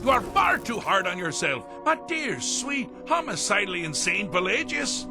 You are far too hard on yourself, my dear, sweet, homicidally insane Pelagius.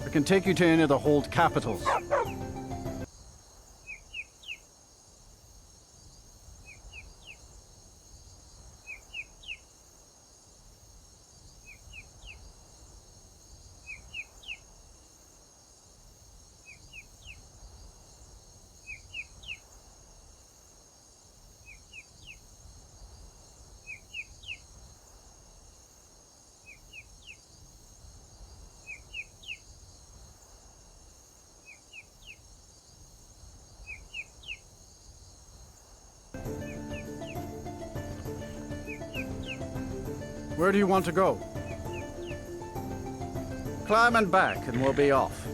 I can take you to any of the hold capitals. Where do you want to go? Climb and back, and we'll be off.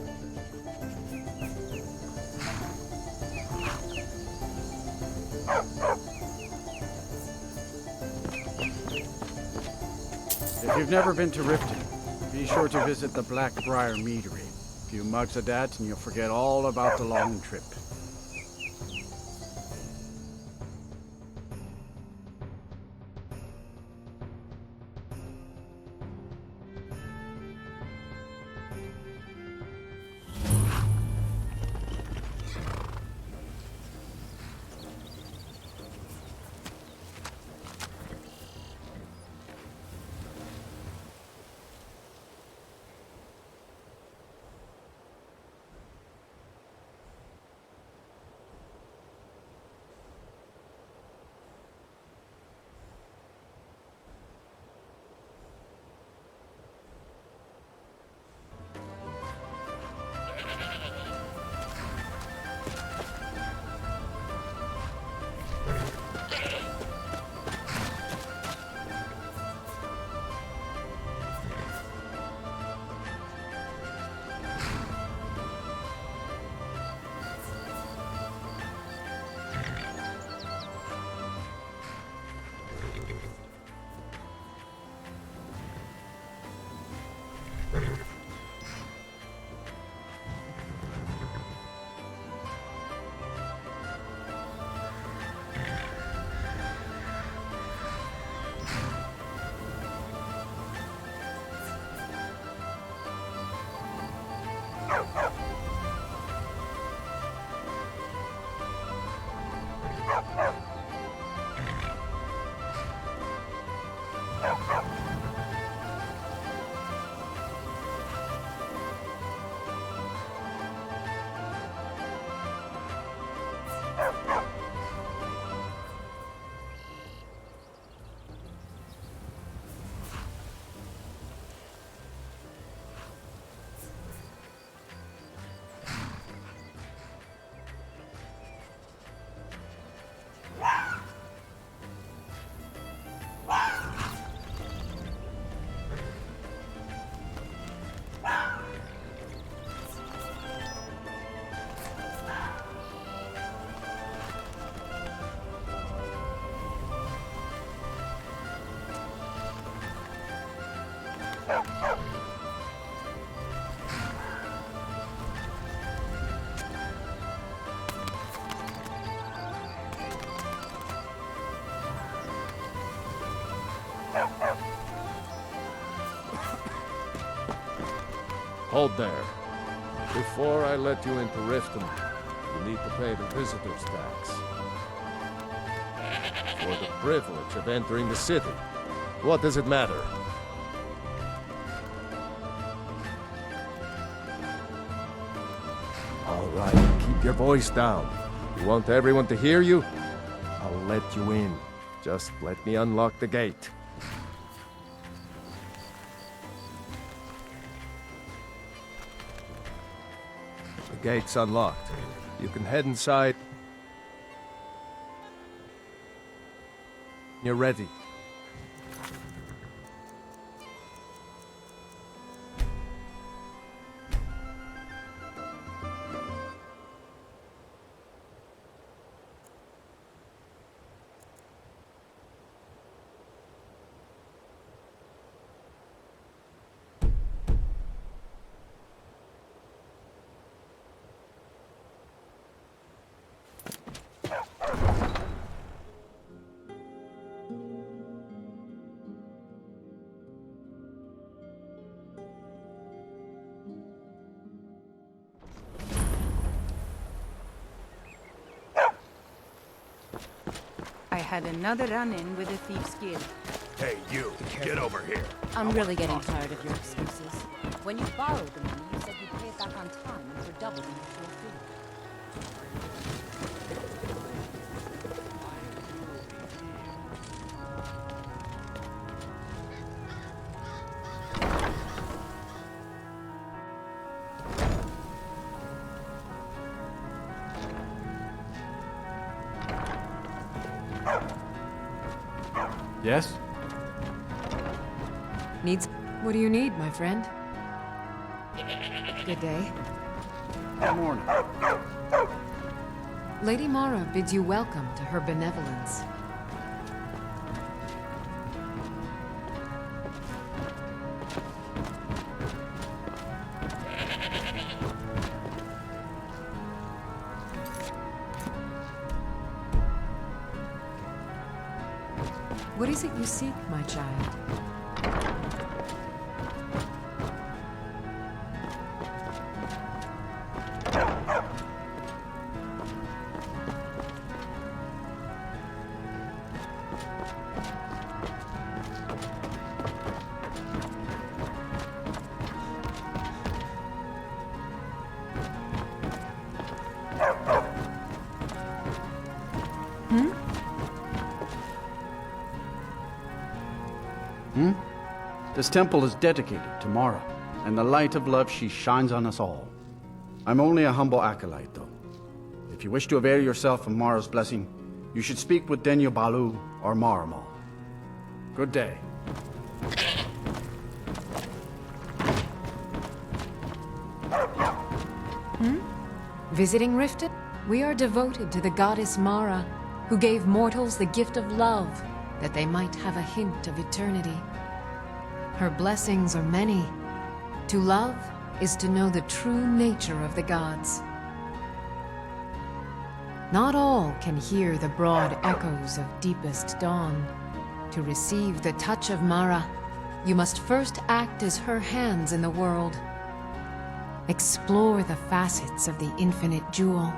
If you've never been to Riften, be sure to visit the Blackbriar Meadery. A few mugs of that, and you'll forget all about the long trip. Hold there. Before I let you into Riften, you need to pay the visitor's tax. For the privilege of entering the city. What does it matter? All right, keep your voice down. You want everyone to hear you? I'll let you in. Just let me unlock the gate. The gate's unlocked. You can head inside. You're ready. I had another run-in with a thief's guild. Hey, you, get over here. I'm really getting tired of your excuses. When you borrowed the money, you said you'd pay it back on time and for double the usual fee. Yes? Needs... What do you need, my friend? Good day. Good morning. Lady Mara bids you welcome to her benevolence. What is it you seek, my child? This temple is dedicated to Mara, and the light of love she shines on us all. I'm only a humble acolyte, though. If you wish to avail yourself of Mara's blessing, you should speak with Denya Balu or Maramal. Good day. Visiting Riften? We are devoted to the goddess Mara, who gave mortals the gift of love, that they might have a hint of eternity. Her blessings are many. To love is to know the true nature of the gods. Not all can hear the broad echoes of deepest dawn. To receive the touch of Mara, you must first act as her hands in the world. Explore the facets of the infinite jewel.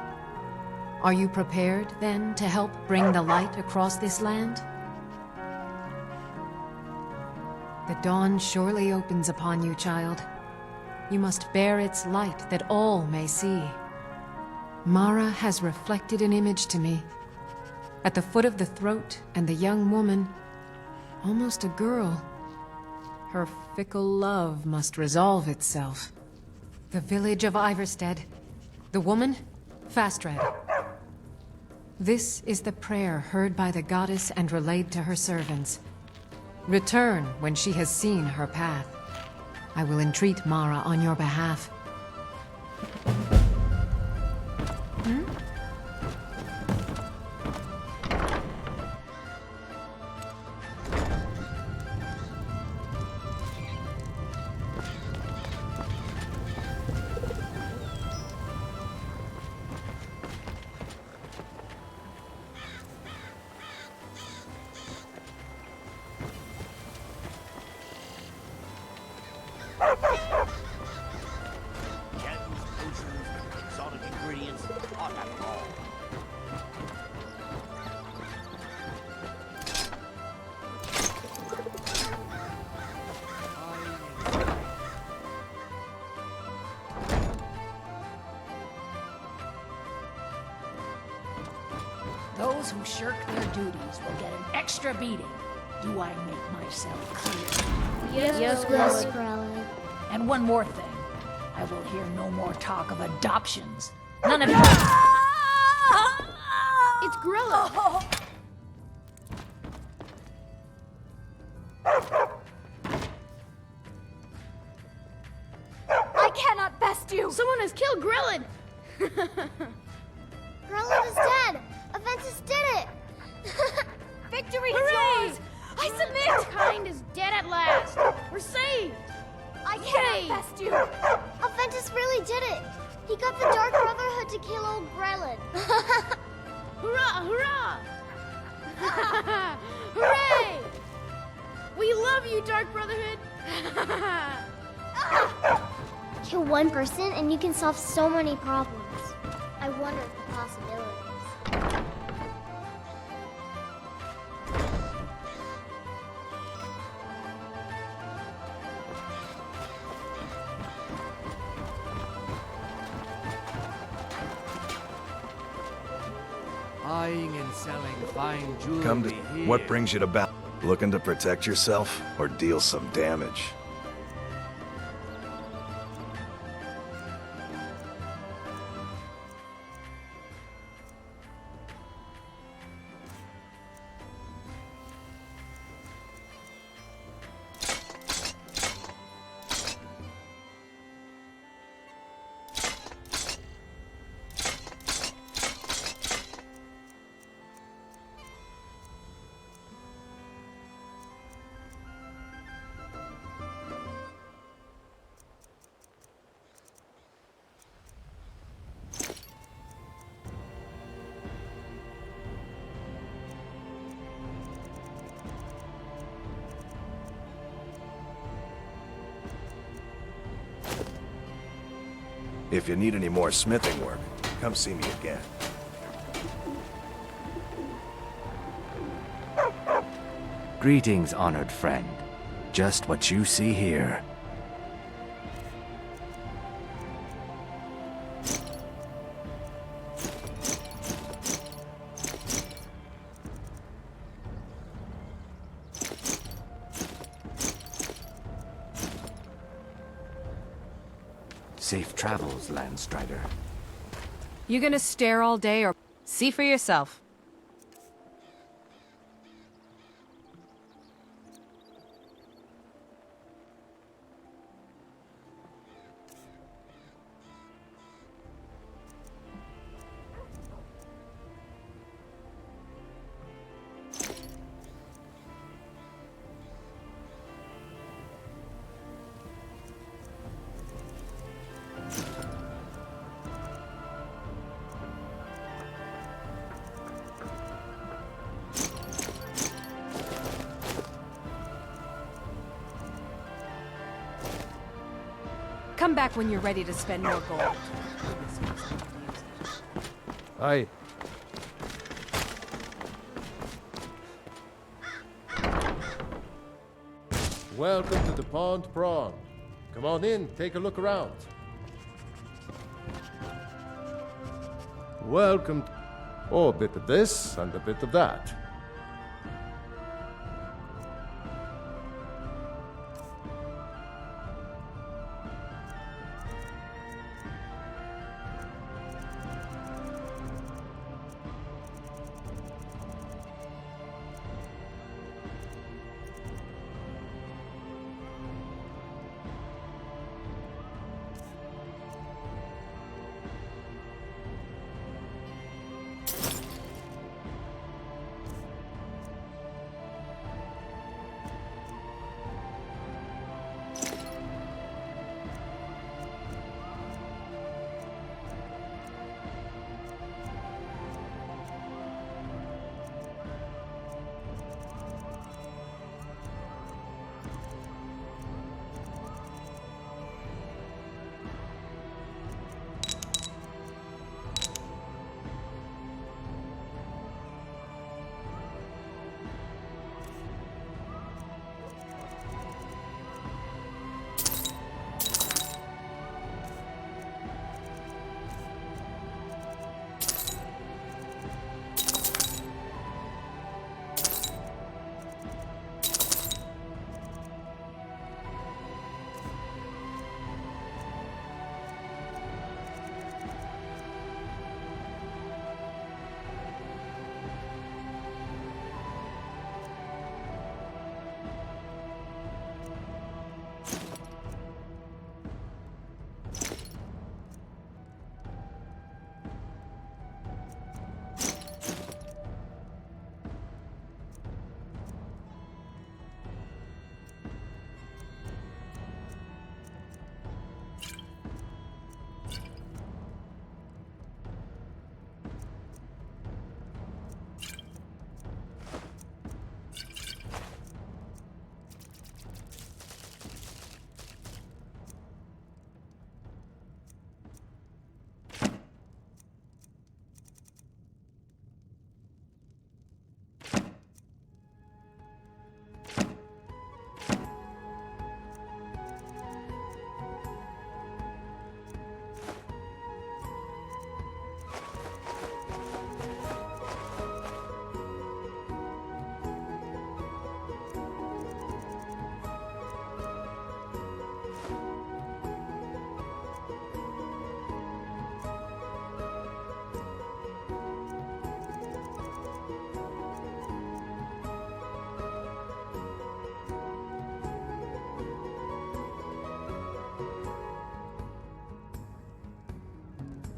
Are you prepared, then, to help bring the light across this land? The dawn surely opens upon you, child. You must bear its light that all may see. Mara has reflected an image to me. At the foot of the throat and the young woman, almost a girl. Her fickle love must resolve itself. The village of Iverstead. The woman, Fastred. This is the prayer heard by the goddess and relayed to her servants. Return when she has seen her path. I will entreat Mara on your behalf. who shirk their duties will get an extra beating. Do I make myself clear? Yes, Grelin. And one more thing. I will hear no more talk of adoptions. None of you. It's Grelin. I cannot best you! Someone has killed Grelin. Grelin is dead. Aventus did it. Victory is Hooray! yours! I submit! Kind is dead at last. We're saved. I Hooray! cannot best you! Aventus really did it. He got the Dark Brotherhood to kill old Grelin. Hurrah! Hurrah! Hooray! We love you, Dark Brotherhood. Kill one person and you can solve so many problems. I wonder at the possibilities. Buying and selling fine jewelry Come to here. what brings you to battle? Looking to protect yourself or deal some damage? If you need any more smithing work, come see me again. Greetings, honored friend. Just what you see here. Safe travels, Landstrider. You gonna stare all day or see for yourself? Come back when you're ready to spend more gold. Aye. Welcome to the Pond Prawn. Come on in, take a look around. Welcome. Oh, a bit of this and a bit of that.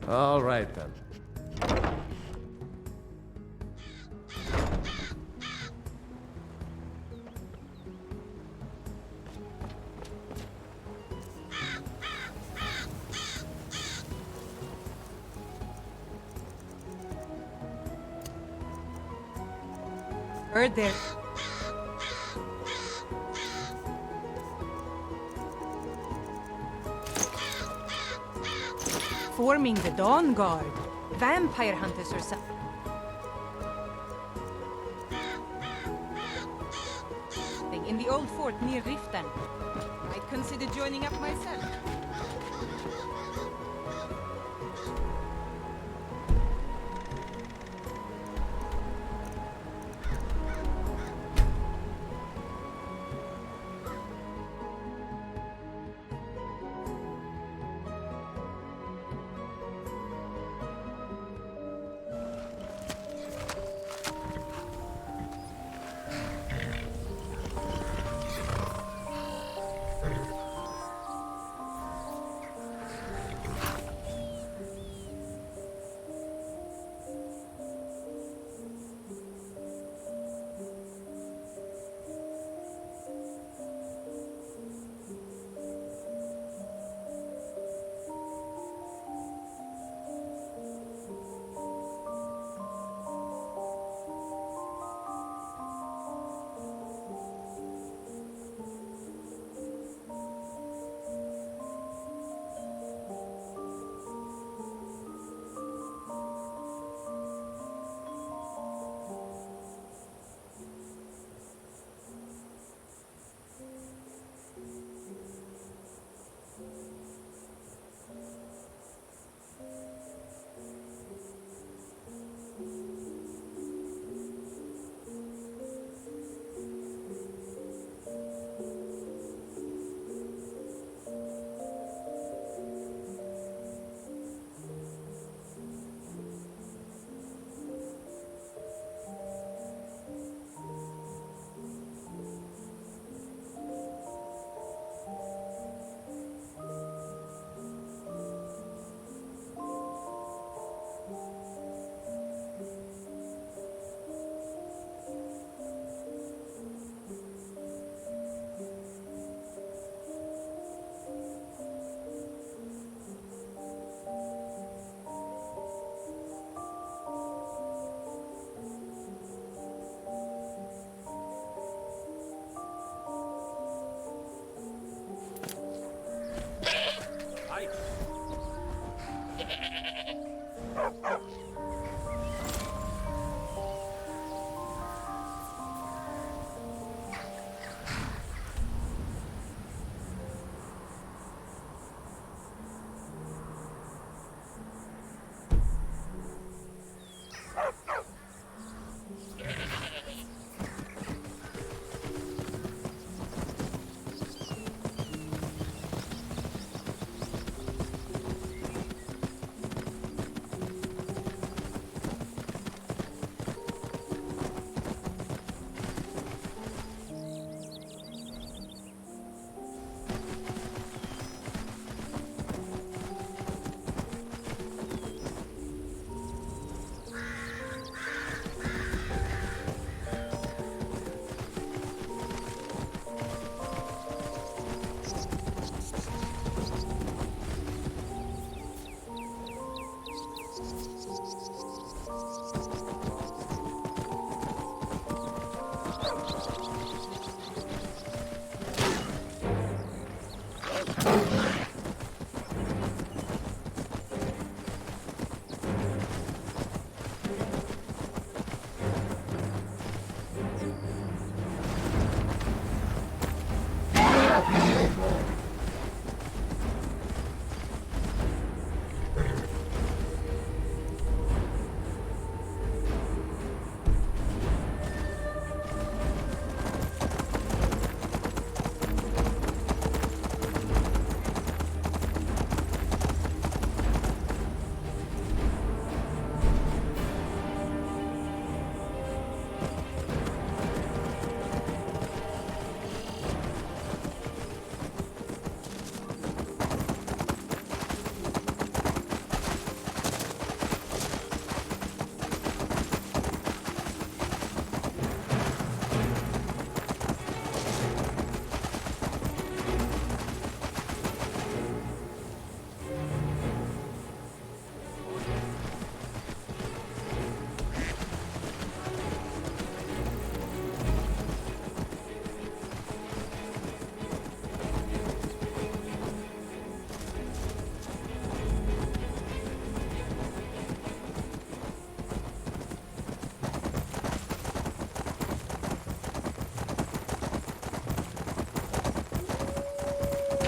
All right, then. Heard there. Forming the Dawn Guard. Vampire hunters or something. In the old fort near Riften. I'd consider joining up myself.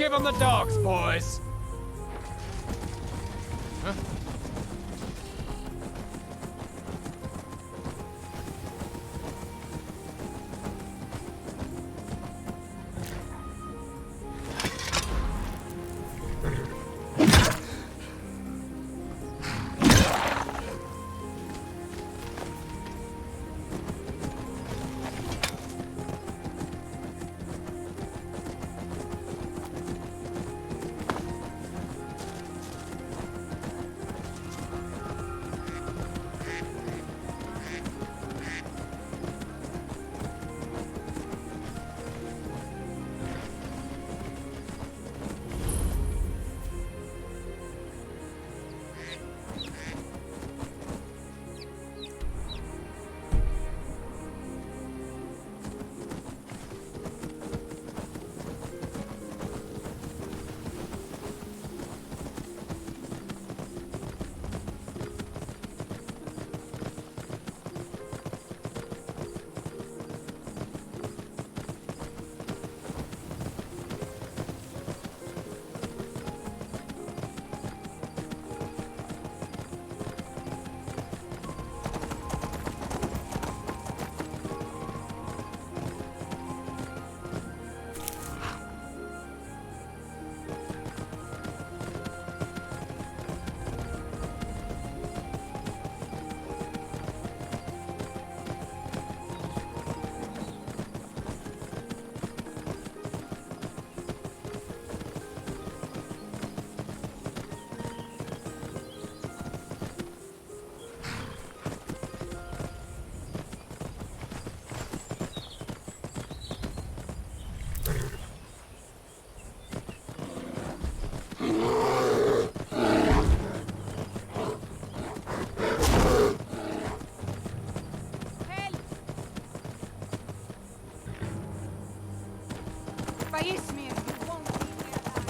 Give him the dogs, boys! Huh? Ismir, you won't leave me alive.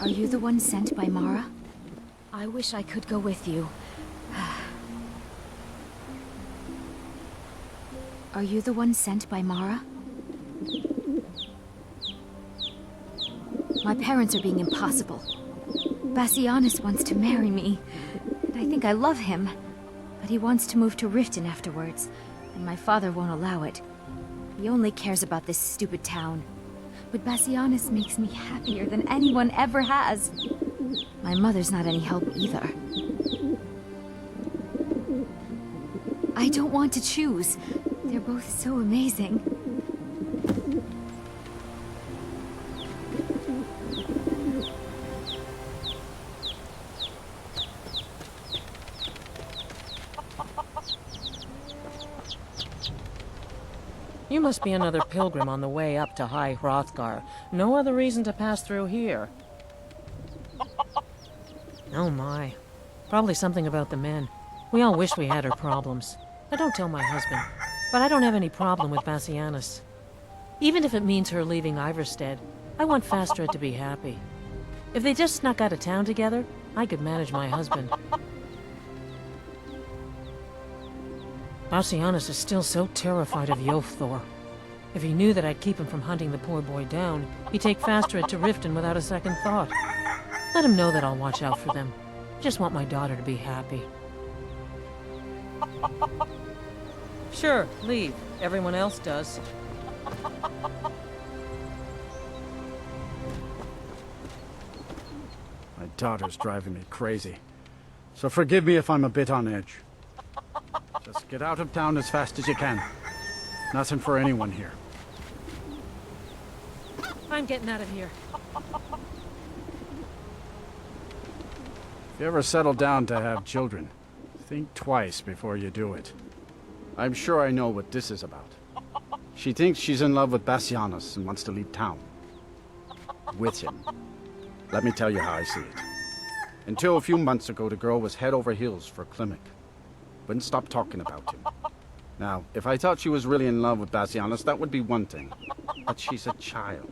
Are you the one sent by Mara? I wish I could go with you. Are you the one sent by Mara? My parents are being impossible. Bassianus wants to marry me, and I think I love him. But he wants to move to Riften afterwards, and my father won't allow it. He only cares about this stupid town. But Bassianus makes me happier than anyone ever has. My mother's not any help either. I don't want to choose. They're both so amazing. You must be another pilgrim on the way up to High Hrothgar. No other reason to pass through here. Oh my. Probably something about the men. We all wish we had her problems. I don't tell my husband, but I don't have any problem with Bassianus. Even if it means her leaving Iverstead, I want Fastred to be happy. If they just snuck out of town together, I could manage my husband. Bassianus is still so terrified of Yofthor. If he knew that I'd keep him from hunting the poor boy down, he'd take Fastred to Riften without a second thought. Let him know that I'll watch out for them. I just want my daughter to be happy. Sure, leave. Everyone else does. My daughter's driving me crazy. So forgive me if I'm a bit on edge. Just get out of town as fast as you can. Nothing for anyone here. I'm getting out of here. If you ever settle down to have children, think twice before you do it. I'm sure I know what this is about. She thinks she's in love with Bassianus and wants to leave town. With him. Let me tell you how I see it. Until a few months ago, the girl was head over heels for Klimek. Wouldn't stop talking about him. Now, if I thought she was really in love with Bassianus, that would be one thing. But she's a child.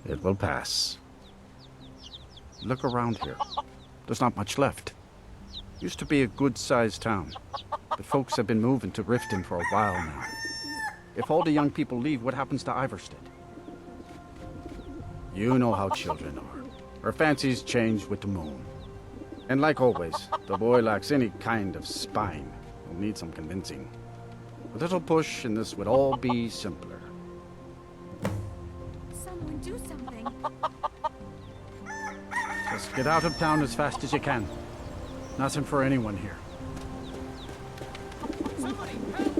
It will pass. Look around here. There's not much left. Used to be a good-sized town, but folks have been moving to Riften for a while now. If all the young people leave, what happens to Iverstead? You know how children are. Her fancies change with the moon. And like always, the boy lacks any kind of spine. He'll need some convincing. A little push and this would all be simpler. Someone do something. Just get out of town as fast as you can. Nothing for anyone here. Somebody help!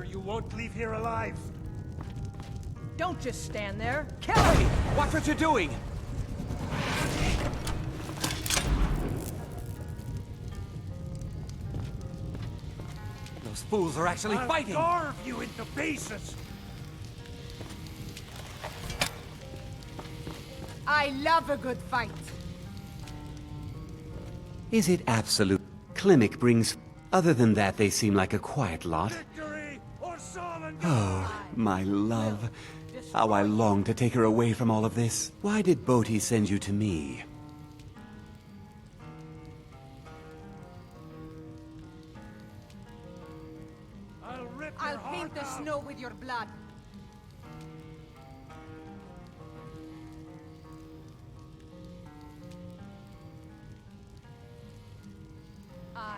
You won't leave here alive. Don't just stand there. Kill me! Watch what you're doing! Those fools are actually fighting! I'll carve you into pieces! I love a good fight. Is it absolute? Klimek brings... Other than that, they seem like a quiet lot. Oh, my love. How I long to take her away from all of this. Why did Boti send you to me? I'll paint the snow with your blood. I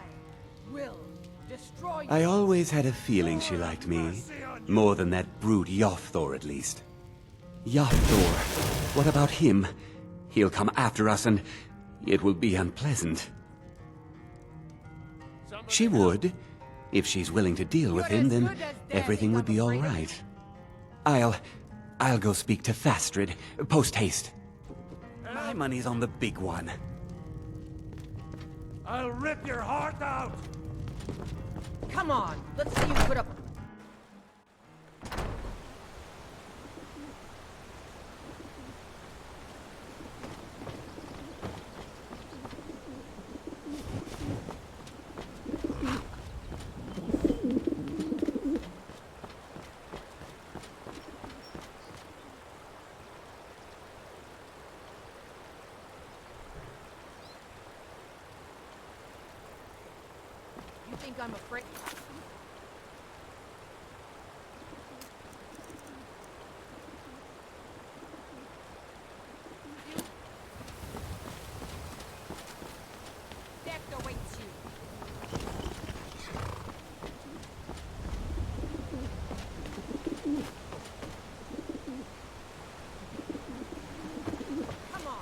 will destroy. I always had a feeling she liked me. More than that brute Yofthor, at least. Yofthor. What about him? He'll come after us and it will be unpleasant. She would. If she's willing to deal with him, then everything would be all right. I'll go speak to Fastrid. Post haste. My money's on the big one. I'll rip your heart out! Come on, let's see you put up. You think I'm afraid? Death awaits you. Come on.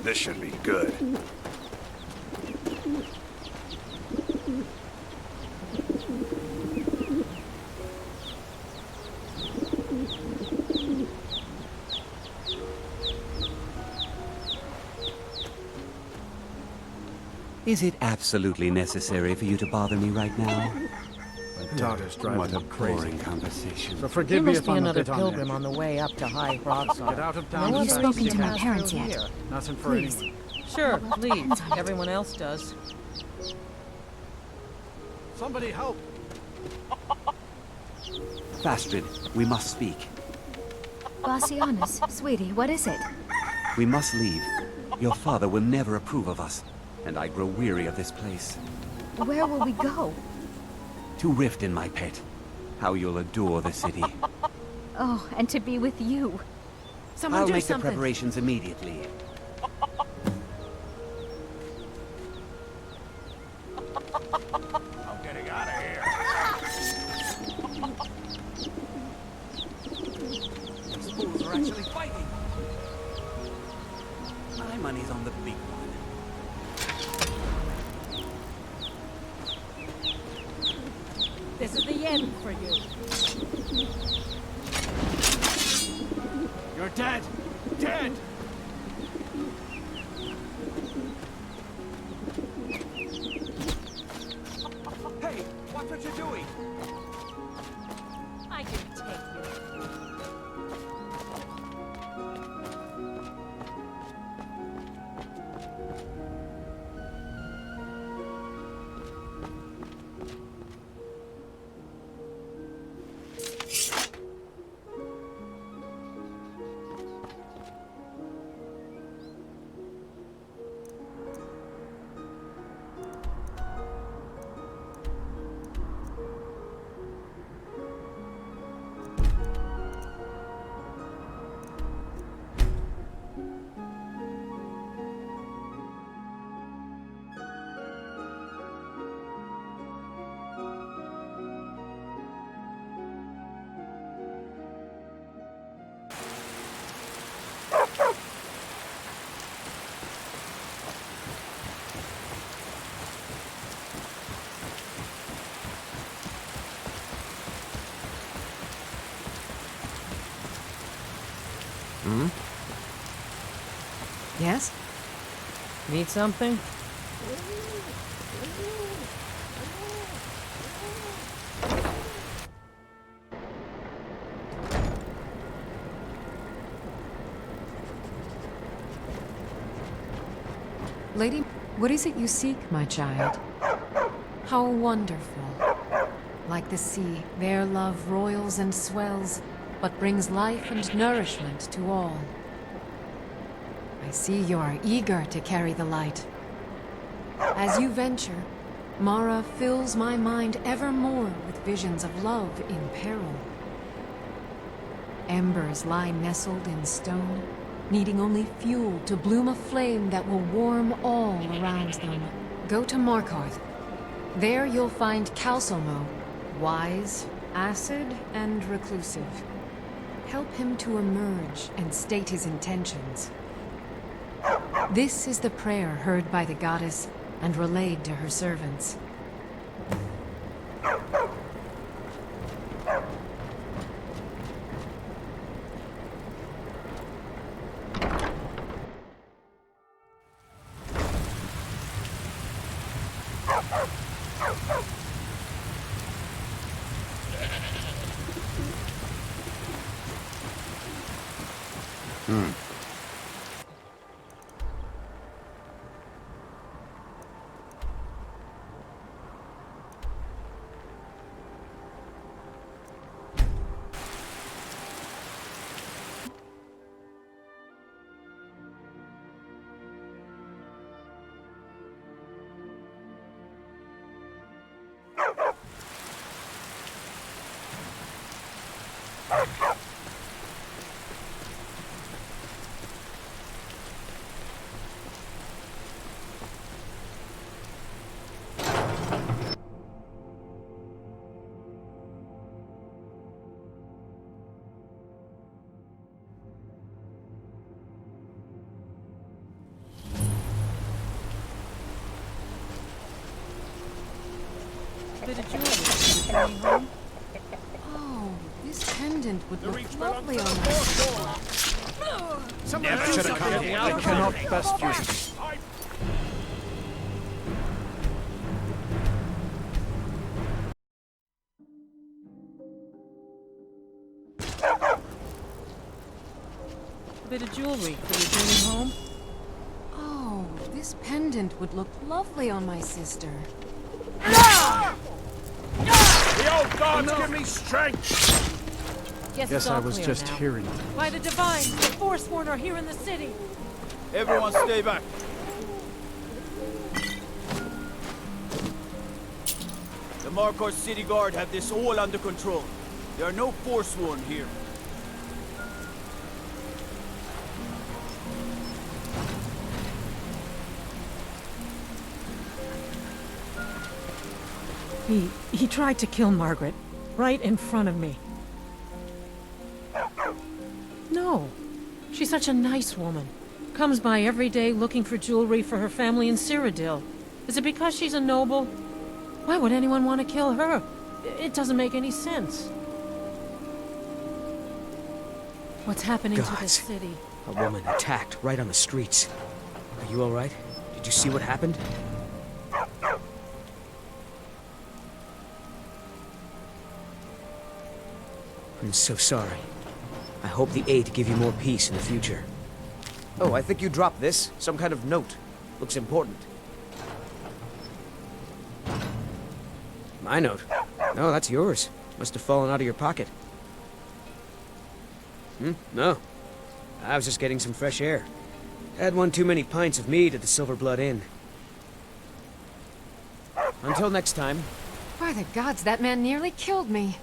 This should be good. Is it absolutely necessary for you to bother me right now? My daughter's driving What a me crazy. boring conversation. So You forgive me must if be I'm a another bit on pilgrim edge. on the way up to High Rockside. Get out of town. No Have you one spoken thinks to my pass parents through yet? here. Nothing for Please. anyone. Sure, please. Everyone else does. Somebody help! Fastrid, we must speak. Bassianus, sweetie, what is it? We must leave. Your father will never approve of us, and I grow weary of this place. Where will we go? To Riften, my pet. How you'll adore the city. Oh, and to be with you. Someone I'll do make something. the preparations immediately. I'm getting out of here. These fools are actually fighting. My money's on the big one. This is the end for you. You're dead! Dead! Hey, watch what you're doing. I can take you. Yes? Need something? Lady, what is it you seek, my child? How wonderful. Like the sea, their love roils and swells, but brings life and nourishment to all. I see you are eager to carry the light. As you venture, Mara fills my mind ever more with visions of love in peril. Embers lie nestled in stone, needing only fuel to bloom a flame that will warm all around them. Go to Markarth. There you'll find Calsomo, wise, acid, and reclusive. Help him to emerge and state his intentions. This is the prayer heard by the goddess, and relayed to her servants. Bit of jewelry coming home. Oh, this pendant would look lovely on my Never should have come. I cannot best use it. Bit of jewelry for your journey home. Oh, this pendant would look lovely on my sister. The old gods give me strength! Guess Yes, it's all I was clear just now. hearing them. By the Divines, the Forsworn are here in the city! Everyone stay back. The Markor City Guard have this all under control. There are no Forsworn here. He tried to kill Margaret, right in front of me. No. She's such a nice woman. Comes by every day looking for jewelry for her family in Cyrodiil. Is it because she's a noble? Why would anyone want to kill her? It doesn't make any sense. What's happening to this city? A woman attacked right on the streets. Are you all right? Did you see what happened? I'm so sorry. I hope the aid give you more peace in the future. Oh, I think you dropped this. Some kind of note. Looks important. My note? No, that's yours. Must have fallen out of your pocket. No. I was just getting some fresh air. Had one too many pints of mead at the Silver Blood Inn. Until next time. By the gods, that man nearly killed me.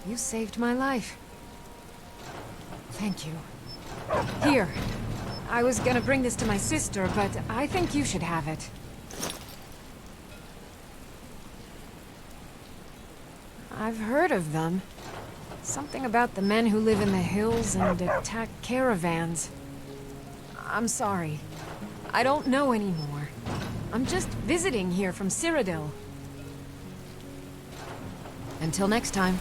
You saved my life. Thank you. Here. I was gonna bring this to my sister, but I think you should have it. I've heard of them. Something about the men who live in the hills and attack caravans. I'm sorry. I don't know anymore. I'm just visiting here from Cyrodiil. Until next time.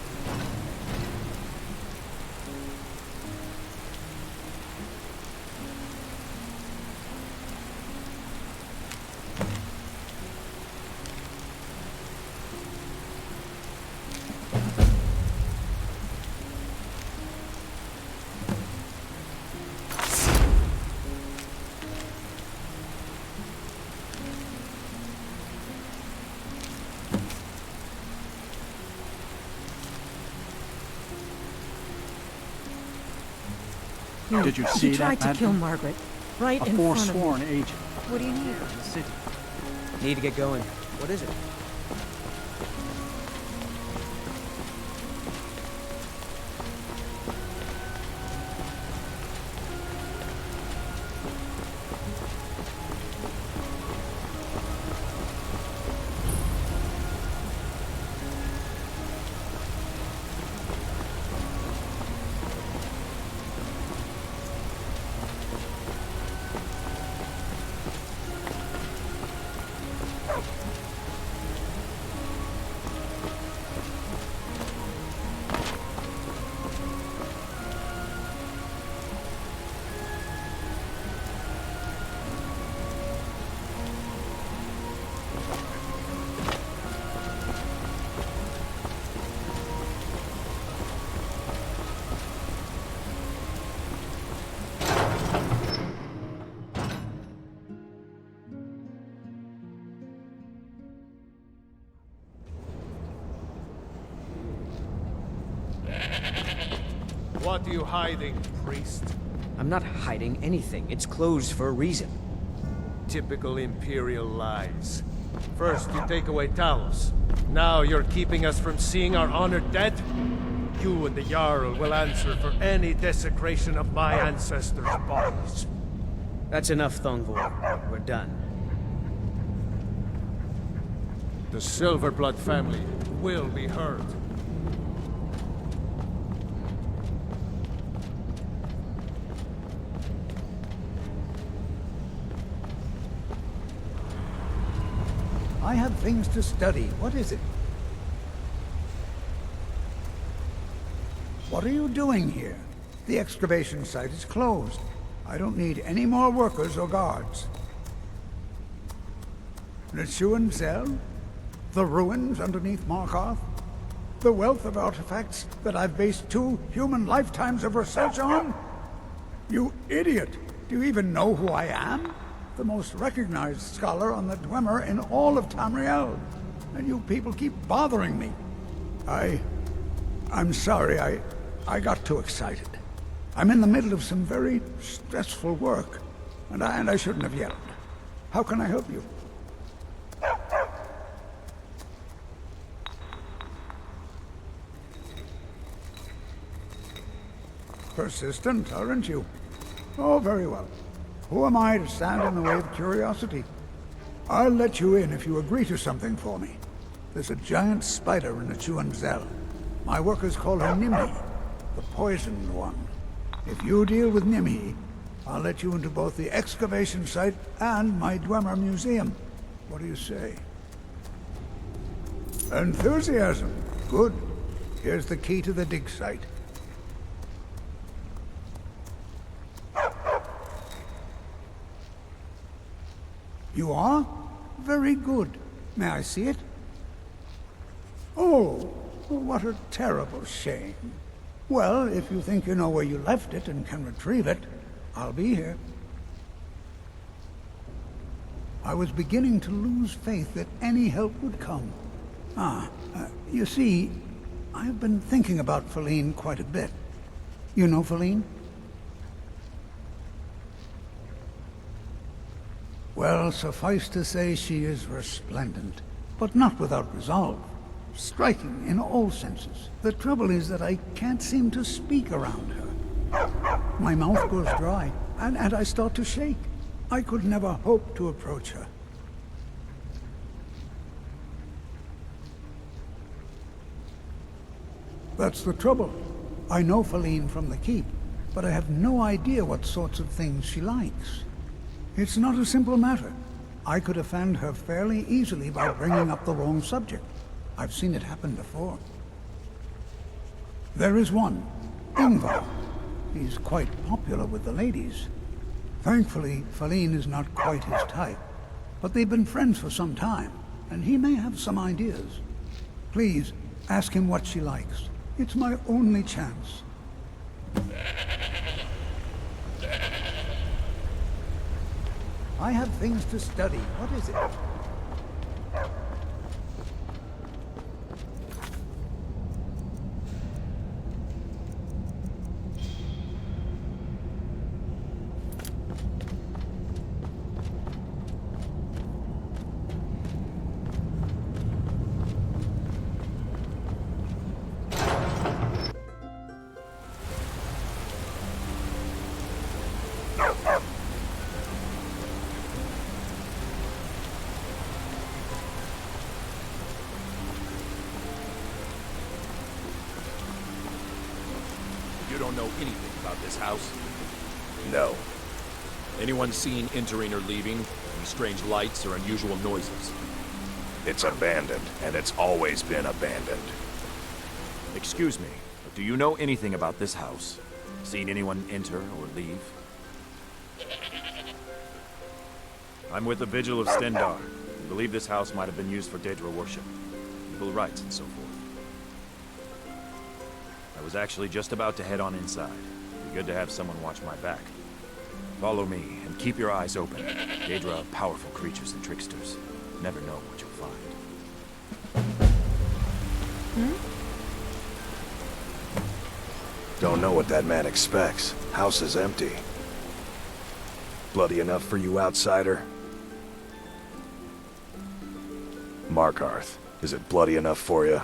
Did you see He tried that to kill madman? Margaret, right A in front of me. forsworn agent. What do you need? In the city. Need to get going. What is it? What are you hiding, priest? I'm not hiding anything. It's closed for a reason. Typical Imperial lies. First, you take away Talos. Now you're keeping us from seeing our honored dead? You and the Jarl will answer for any desecration of my ancestors' bodies. That's enough, Thongvor. We're done. The Silverblood family will be heard. I have things to study. What is it? What are you doing here? The excavation site is closed. I don't need any more workers or guards. Neshuan Zel? The ruins underneath Markarth? The wealth of artifacts that I've based 2 human lifetimes of research on? You idiot! Do you even know who I am? The most recognized scholar on the Dwemer in all of Tamriel. And you people keep bothering me. I'm sorry, I got too excited. I'm in the middle of some very stressful work, and I shouldn't have yelled. How can I help you? Persistent, aren't you? Oh, very well. Who am I to stand in the way of curiosity? I'll let you in if you agree to something for me. There's a giant spider in the Chuan Zel. My workers call her Nimhi, the poisoned one. If you deal with Nimhi, I'll let you into both the excavation site and my Dwemer museum. What do you say? Enthusiasm. Good. Here's the key to the dig site. You are? Very good. May I see it? Oh, what a terrible shame. Well, if you think you know where you left it and can retrieve it, I'll be here. I was beginning to lose faith that any help would come. You see, I've been thinking about Feline quite a bit. You know Feline? Well, suffice to say she is resplendent, but not without resolve. Striking in all senses. The trouble is that I can't seem to speak around her. My mouth goes dry, and I start to shake. I could never hope to approach her. That's the trouble. I know Feline from the Keep, but I have no idea what sorts of things she likes. It's not a simple matter. I could offend her fairly easily by bringing up the wrong subject. I've seen it happen before. There is one, Ingvar. He's quite popular with the ladies. Thankfully, Feline is not quite his type, but they've been friends for some time, and he may have some ideas. Please, ask him what she likes. It's my only chance. I have things to study. What is it? You don't know anything about this house? No. Anyone seen entering or leaving? Any strange lights or unusual noises? It's abandoned, and it's always been abandoned. Excuse me, but do you know anything about this house? Seen anyone enter or leave? I'm with the Vigil of Stendarr. I believe this house might have been used for Daedra worship, evil rites and so forth. I was actually just about to head on inside. It'd be good to have someone watch my back. Follow me, and keep your eyes open. Daedra are powerful creatures and tricksters. Never know what you'll find. Don't know what that man expects. House is empty. Bloody enough for you, outsider? Markarth, is it bloody enough for you?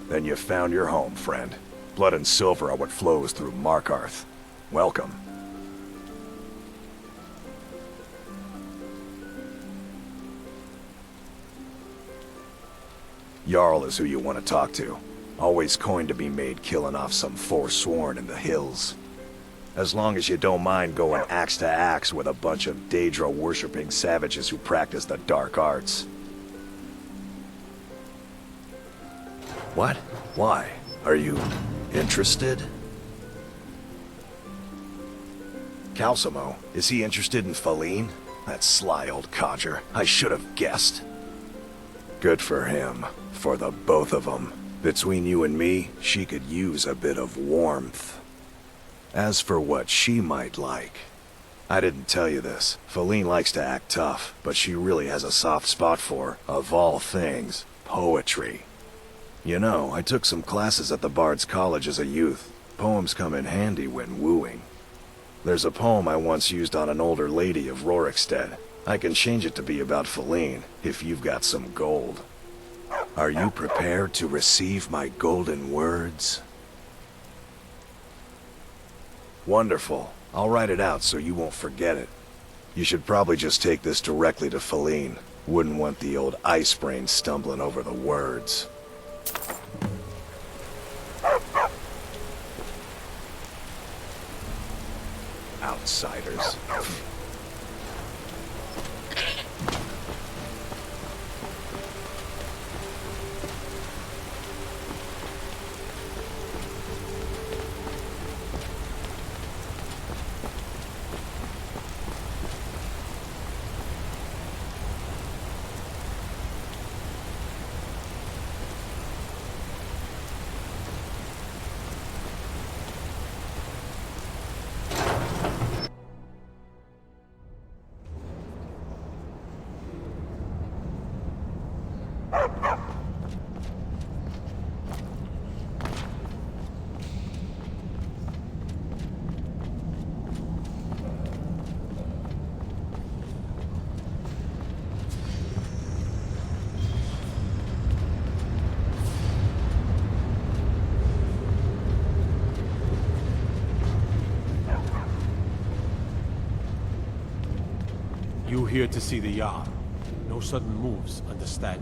Then you found your home, friend. Blood and silver are what flows through Markarth. Welcome. Jarl is who you want to talk to. Always coined to be made killing off some Forsworn in the hills. As long as you don't mind going axe to axe with a bunch of Daedra-worshipping savages who practice the dark arts. What? Why? Are you interested? Calcimo, is he interested in Faline? That sly old codger. I should have guessed. Good for him. For the both of them. Between you and me, she could use a bit of warmth. As for what she might like, I didn't tell you this. Faline likes to act tough, but she really has a soft spot for, of all things, poetry. You know, I took some classes at the Bard's College as a youth. Poems come in handy when wooing. There's a poem I once used on an older lady of Rorikstead. I can change it to be about Faline, if you've got some gold. Are you prepared to receive my golden words? Wonderful. I'll write it out so you won't forget it. You should probably just take this directly to Faline. Wouldn't want the old ice brain stumbling over the words. Outsiders. You here to see the Jarl. No sudden moves, understand?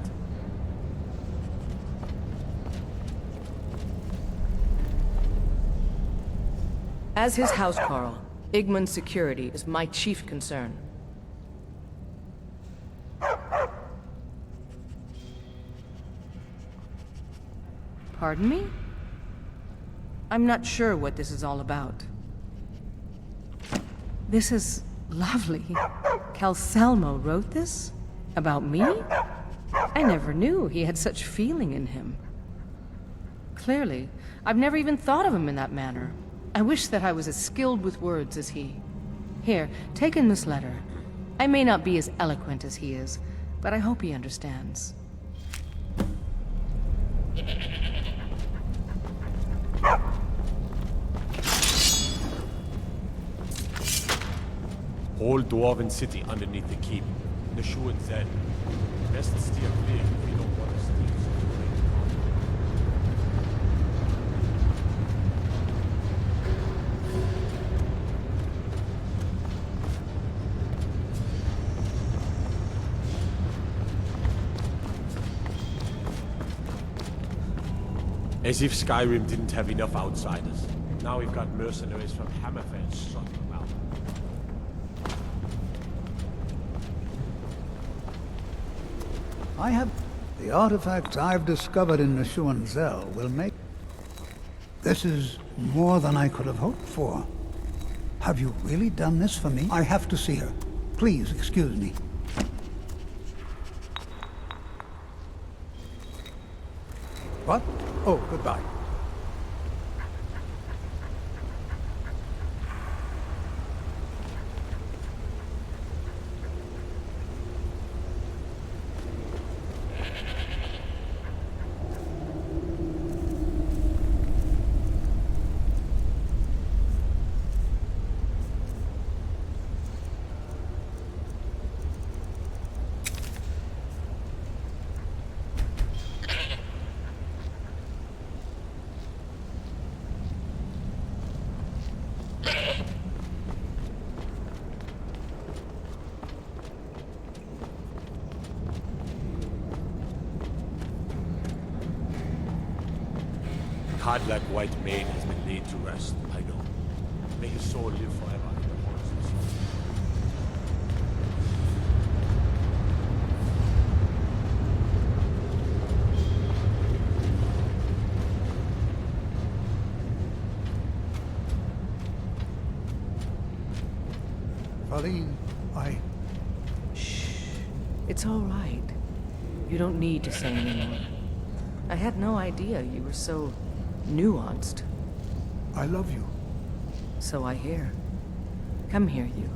As his housecarl, Igmund's security is my chief concern. Pardon me? I'm not sure what this is all about. This is lovely. Calcelmo wrote this? About me? I never knew he had such feeling in him. Clearly, I've never even thought of him in that manner. I wish that I was as skilled with words as he. Here, take in this letter. I may not be as eloquent as he is, but I hope he understands. Whole Dwarven city underneath the keep. Nashu and Zed. Best steer clear if you don't want to steal As if Skyrim didn't have enough outsiders. Now we've got mercenaries from Hammerfell strutting around. I have... The artifacts I've discovered in Nashuan Zel will make... This is more than I could have hoped for. Have you really done this for me? I have to see her. Please excuse me. What? Oh, goodbye. godlike white mane has been laid to rest, I know. May his soul live forever in the halls of Solomon. Faline, It's all right. You don't need to say anymore. I had no idea you were so nuanced. I love you. So I hear. Come here, you.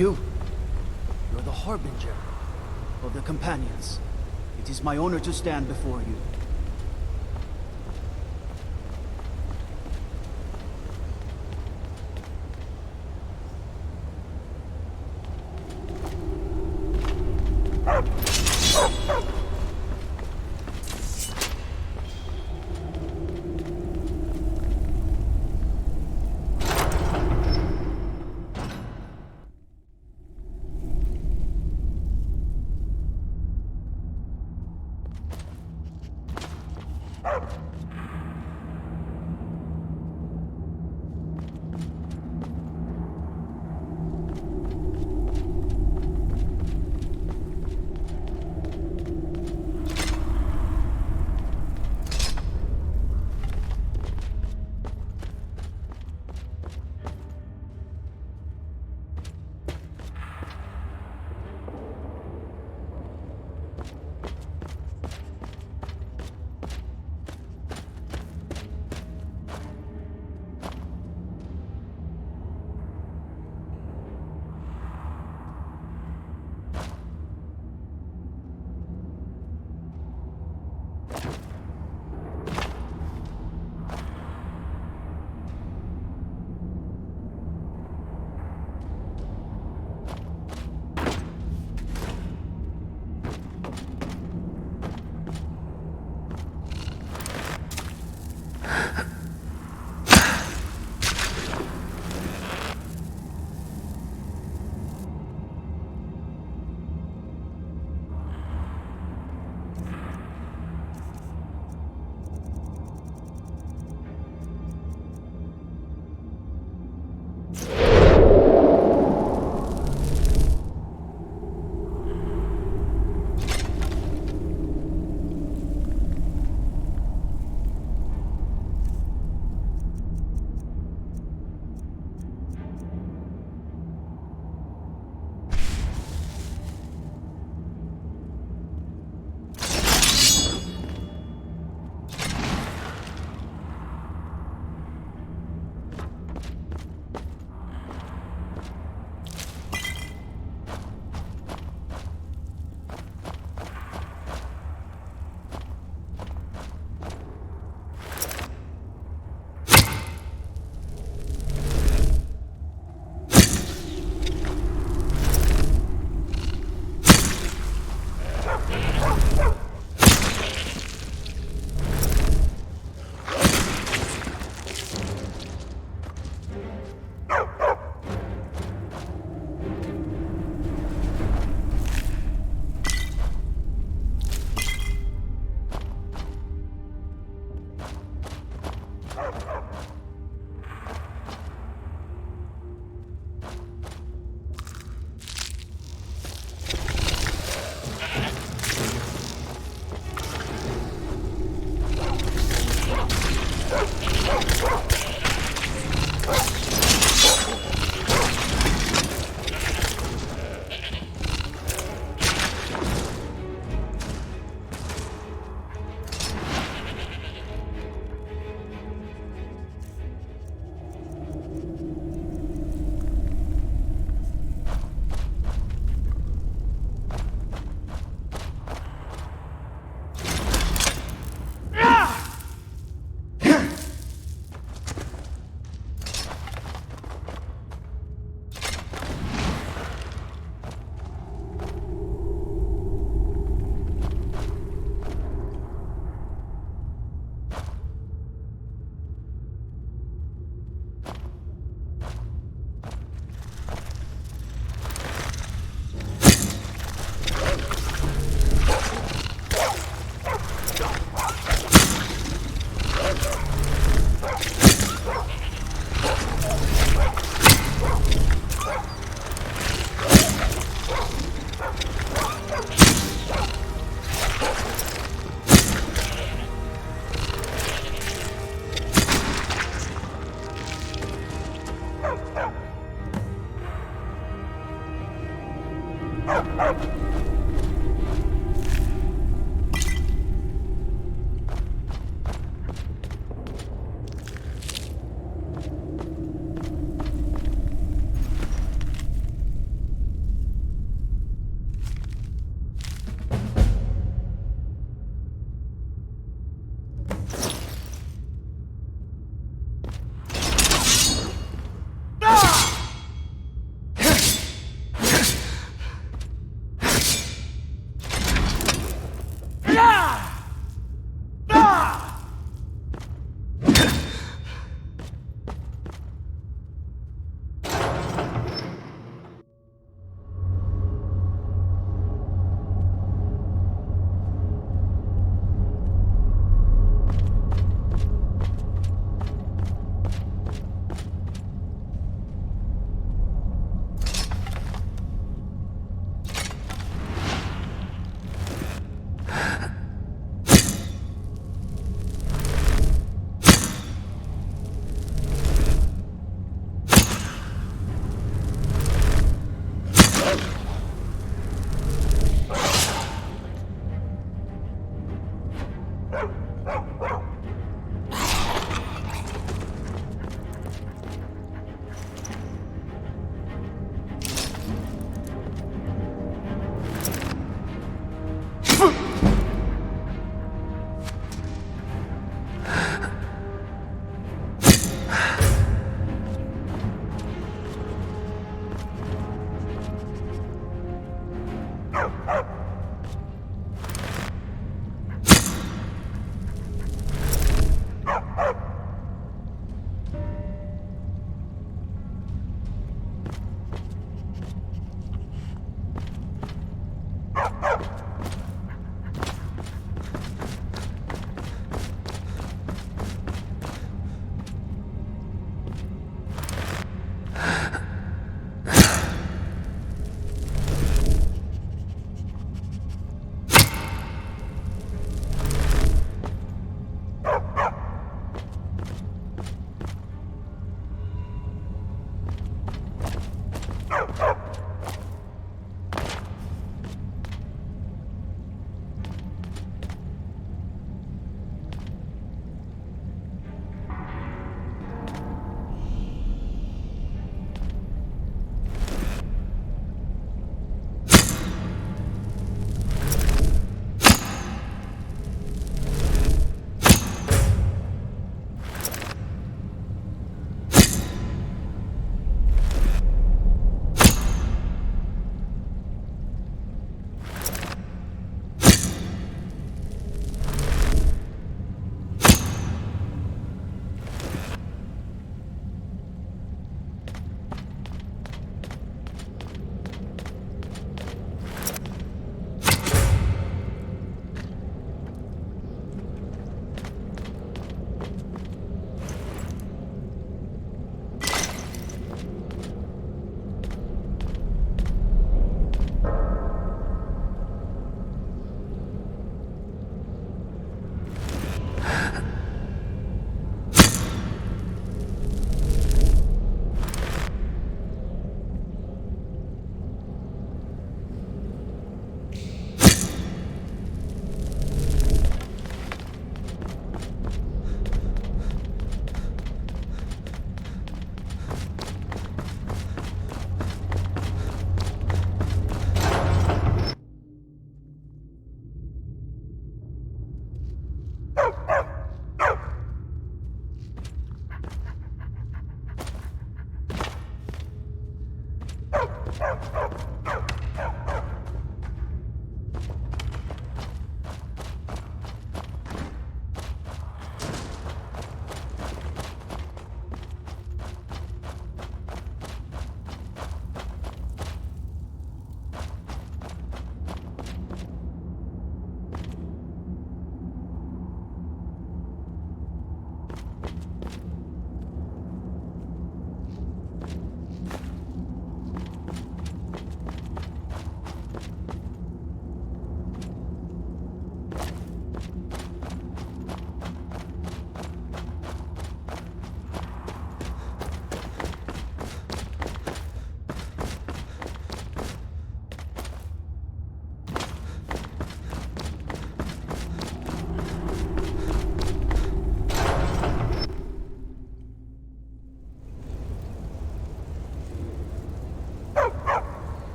You're the Harbinger of the Companions. It is my honor to stand before you.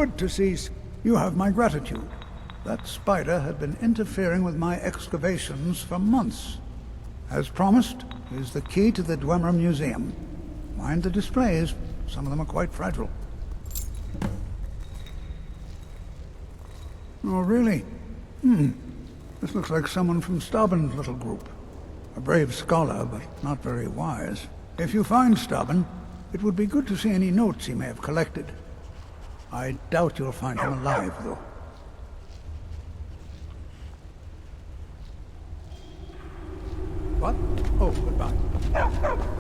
good to cease. You have my gratitude. That spider had been interfering with my excavations for months. As promised, here's the key to the Dwemer Museum. Mind the displays. Some of them are quite fragile. Oh, really? This looks like someone from Stauben's little group. A brave scholar, but not very wise. If you find Stauben, it would be good to see any notes he may have collected. I doubt you'll find him alive, though. What? Oh, goodbye.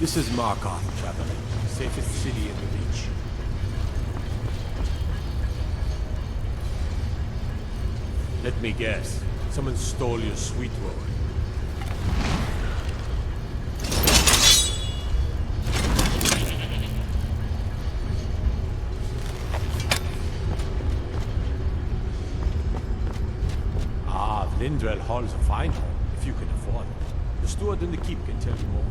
This is Markarth, traveler. Safest city in the Reach. Let me guess. Someone stole your sweet roll. Ah, Lindrel Hall's a fine hall, if you can afford it. The steward in the keep can tell you more.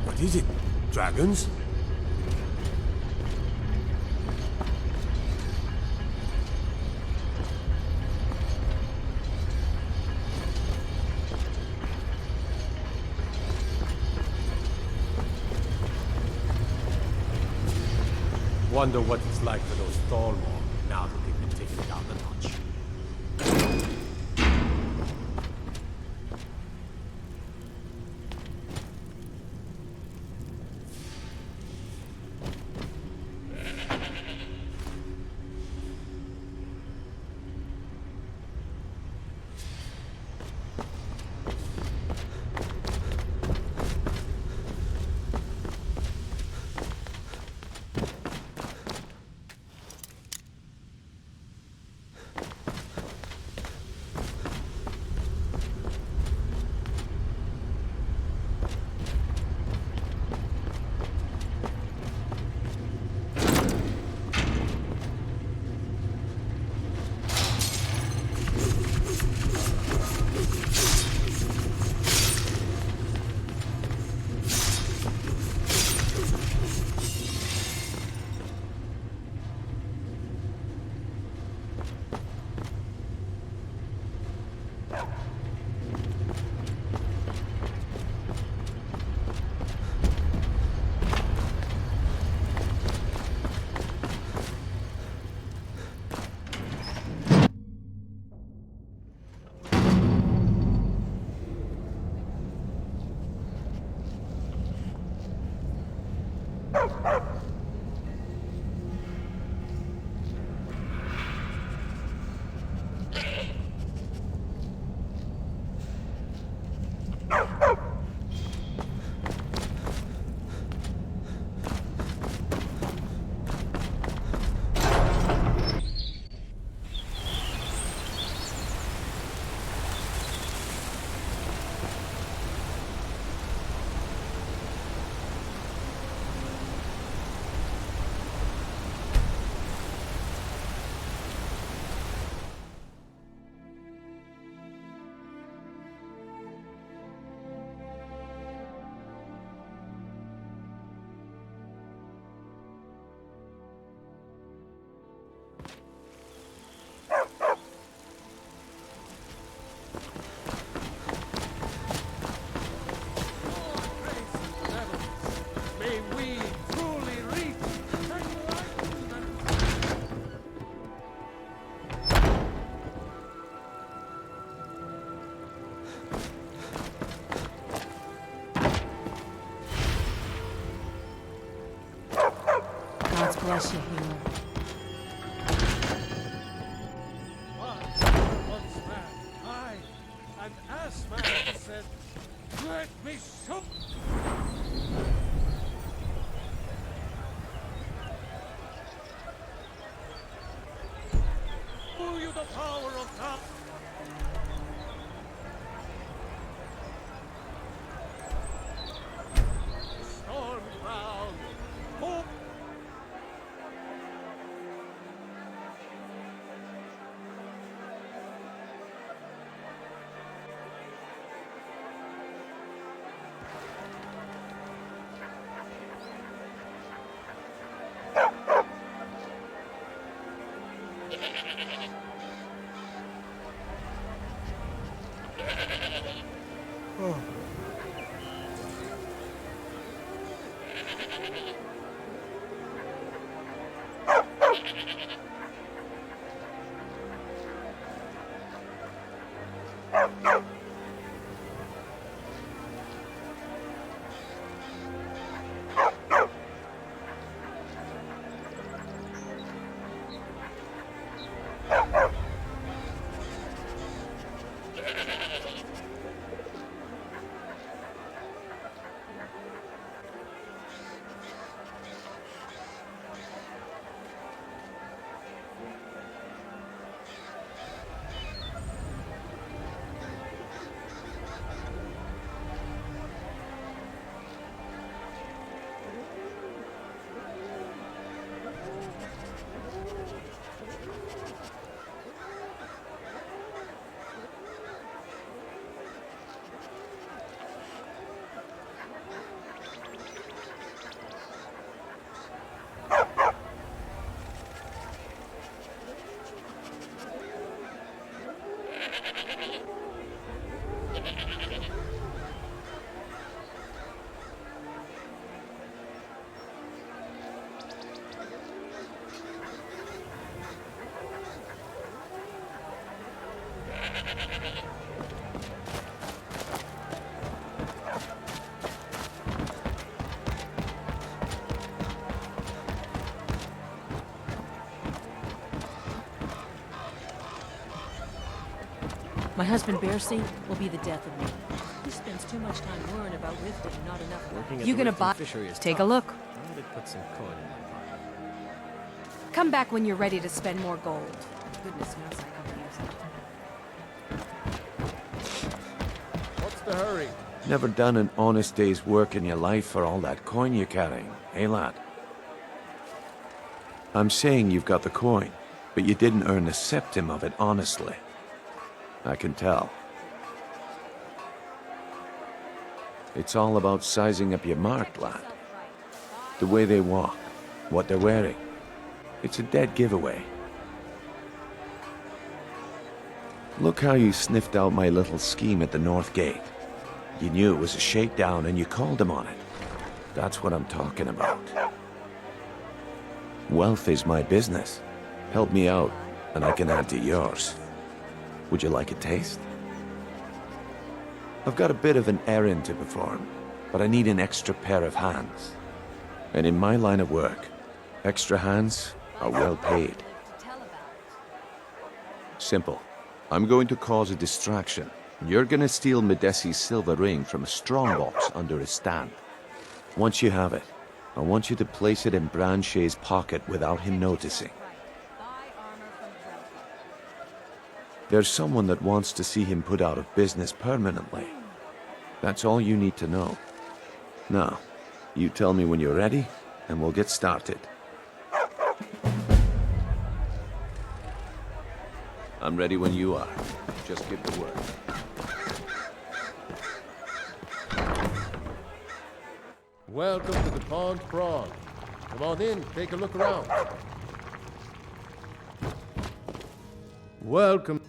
What is it? Dragons? Wonder what it's like for those Thalmor now that they've been taken down a notch. bless you, hero. Once man, I, and as man said, let me shoot! For you the power of God! Storm ground! Hope! My husband Bersi will be the death of me. He spends too much time worrying about Riften and not enough working. You gonna buy? Take a look. Put some coin in my pocket. Come back when you're ready to spend more gold. Goodness knows I could use it. What's the hurry? Never done an honest day's work in your life for all that coin you're carrying, eh, lad? I'm saying you've got the coin, but you didn't earn a septim of it honestly. I can tell. It's all about sizing up your mark, lad. The way they walk, what they're wearing. It's a dead giveaway. Look how you sniffed out my little scheme at the North Gate. You knew it was a shakedown and you called him on it. That's what I'm talking about. Wealth is my business. Help me out, and I can add to yours. Would you like a taste? I've got a bit of an errand to perform, but I need an extra pair of hands. And in my line of work, extra hands are well paid. Simple. I'm going to cause a distraction. You're gonna steal Medesi's silver ring from a strongbox under his stand. Once you have it, I want you to place it in Branche's pocket without him noticing. There's someone that wants to see him put out of business permanently. That's all you need to know. Now, you tell me when you're ready, and we'll get started. I'm ready when you are. Just give the word. Welcome to the Pond Prawn. Come on in, take a look around. Welcome.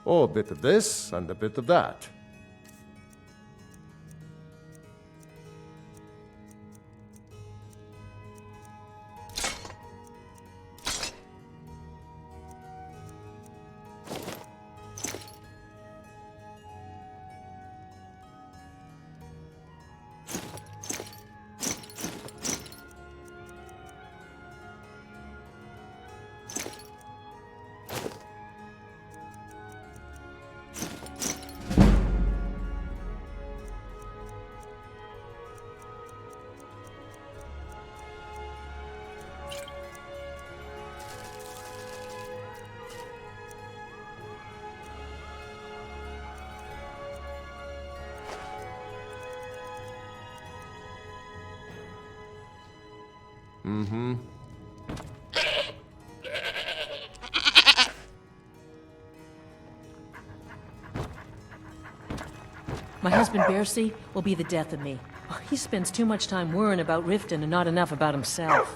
Oh, a bit of this and a bit of that. Mm-hmm. My husband Bercy will be the death of me. He spends too much time worrying about Riften and not enough about himself.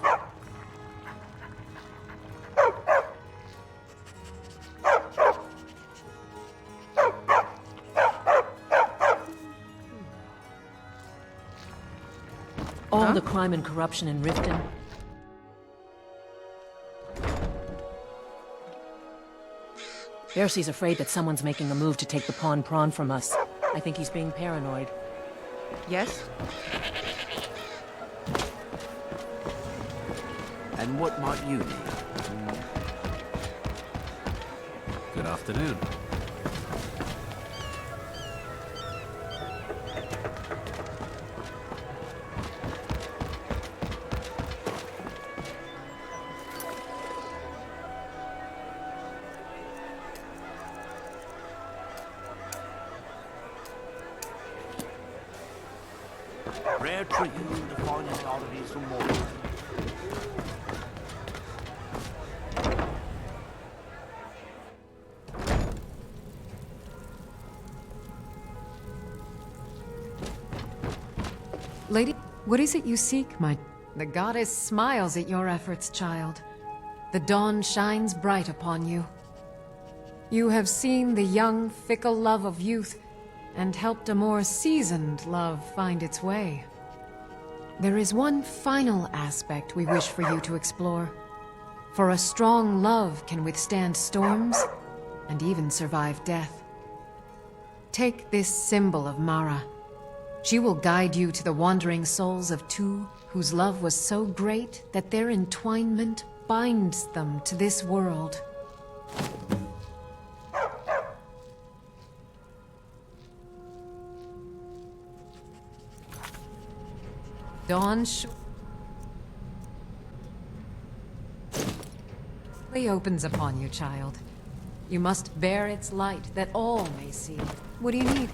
All the crime and corruption in Riften. Bercy's afraid that someone's making a move to take the Pawn Prawn from us. I think he's being paranoid. Yes? And what might you need? Good afternoon. Rare treat to find out all of these from mortals. Lady, what is it you seek, my... The goddess smiles at your efforts, child. The dawn shines bright upon you. You have seen the young, fickle love of youth, and helped a more seasoned love find its way. There is one final aspect we wish for you to explore. For a strong love can withstand storms, and even survive death. Take this symbol of Mara. She will guide you to the wandering souls of two whose love was so great that their entwinement binds them to this world. Dawn opens upon you, child. You must bear its light that all may see. What do you need?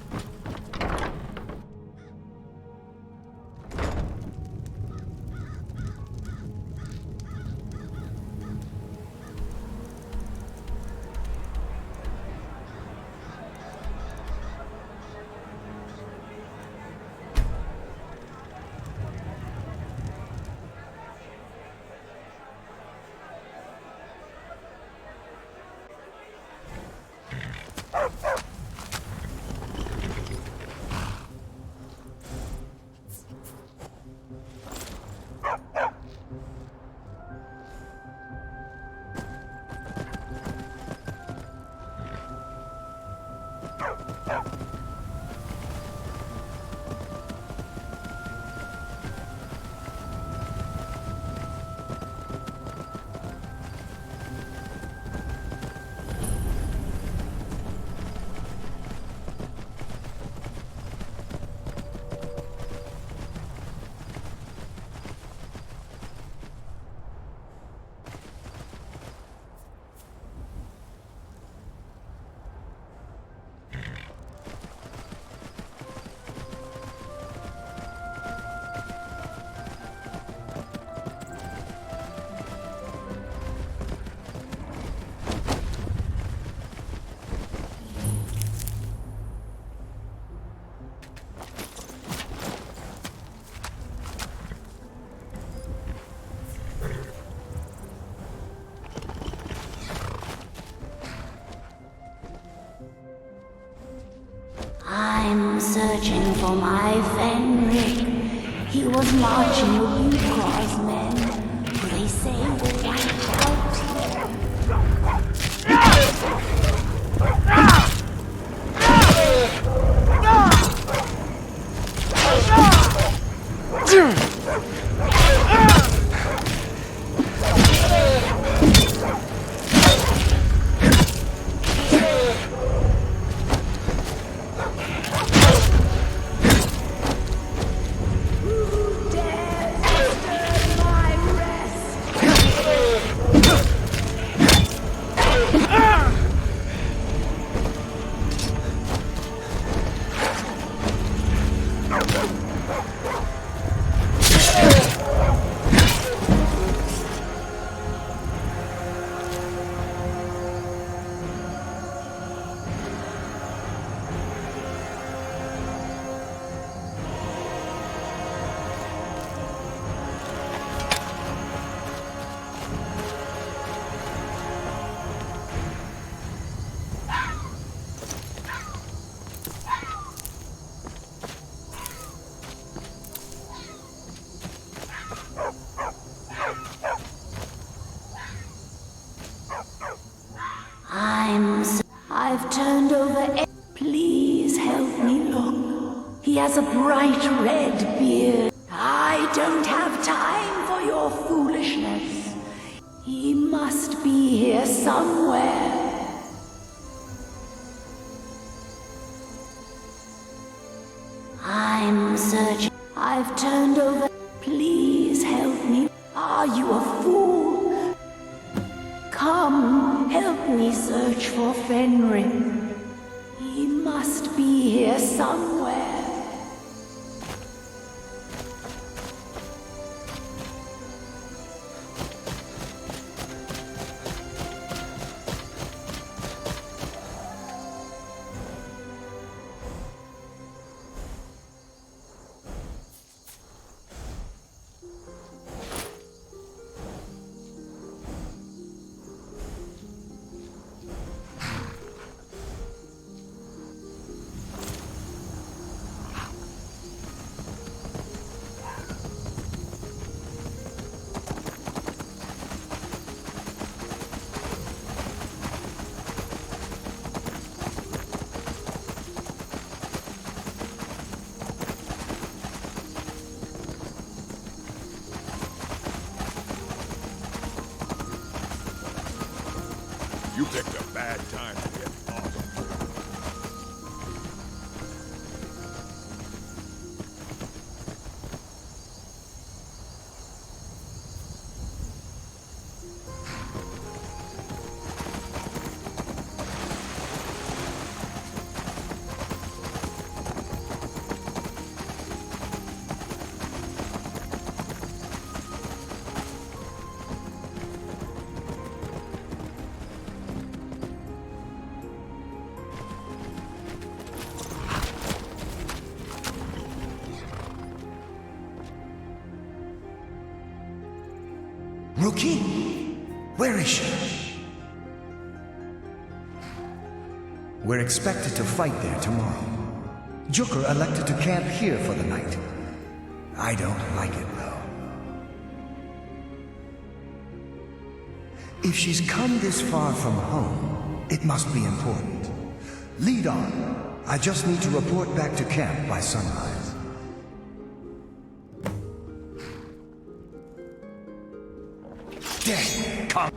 I'm searching for my Fenric. He was marching with Ukrar's men. They say we're wiped out has a bright red beard. I don't have time for your foolishness. He must be here somewhere. I'm searching. I've turned over. Please help me. Are you a fool? Come, help me search for Fenrir. He must be here somewhere. You picked a bad time to get off. Rookie? Where is she? We're expected to fight there tomorrow. Joker elected to camp here for the night. I don't like it, though. If she's come this far from home, it must be important. Lead on. I just need to report back to camp by sunrise. Dead. Come.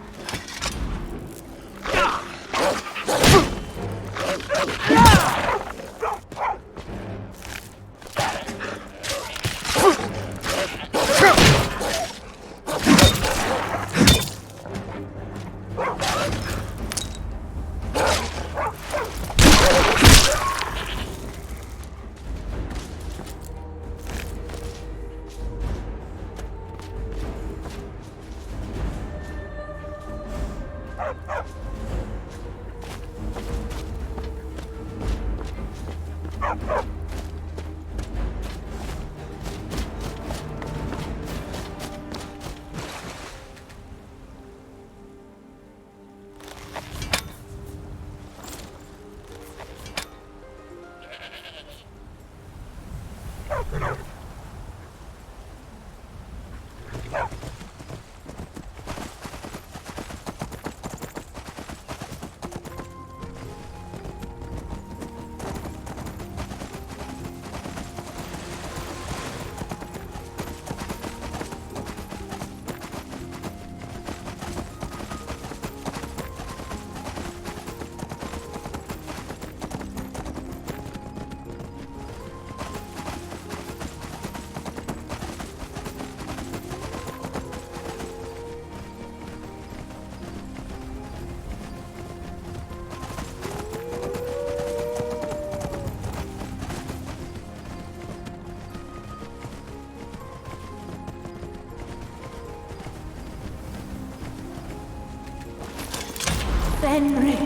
Fenrir,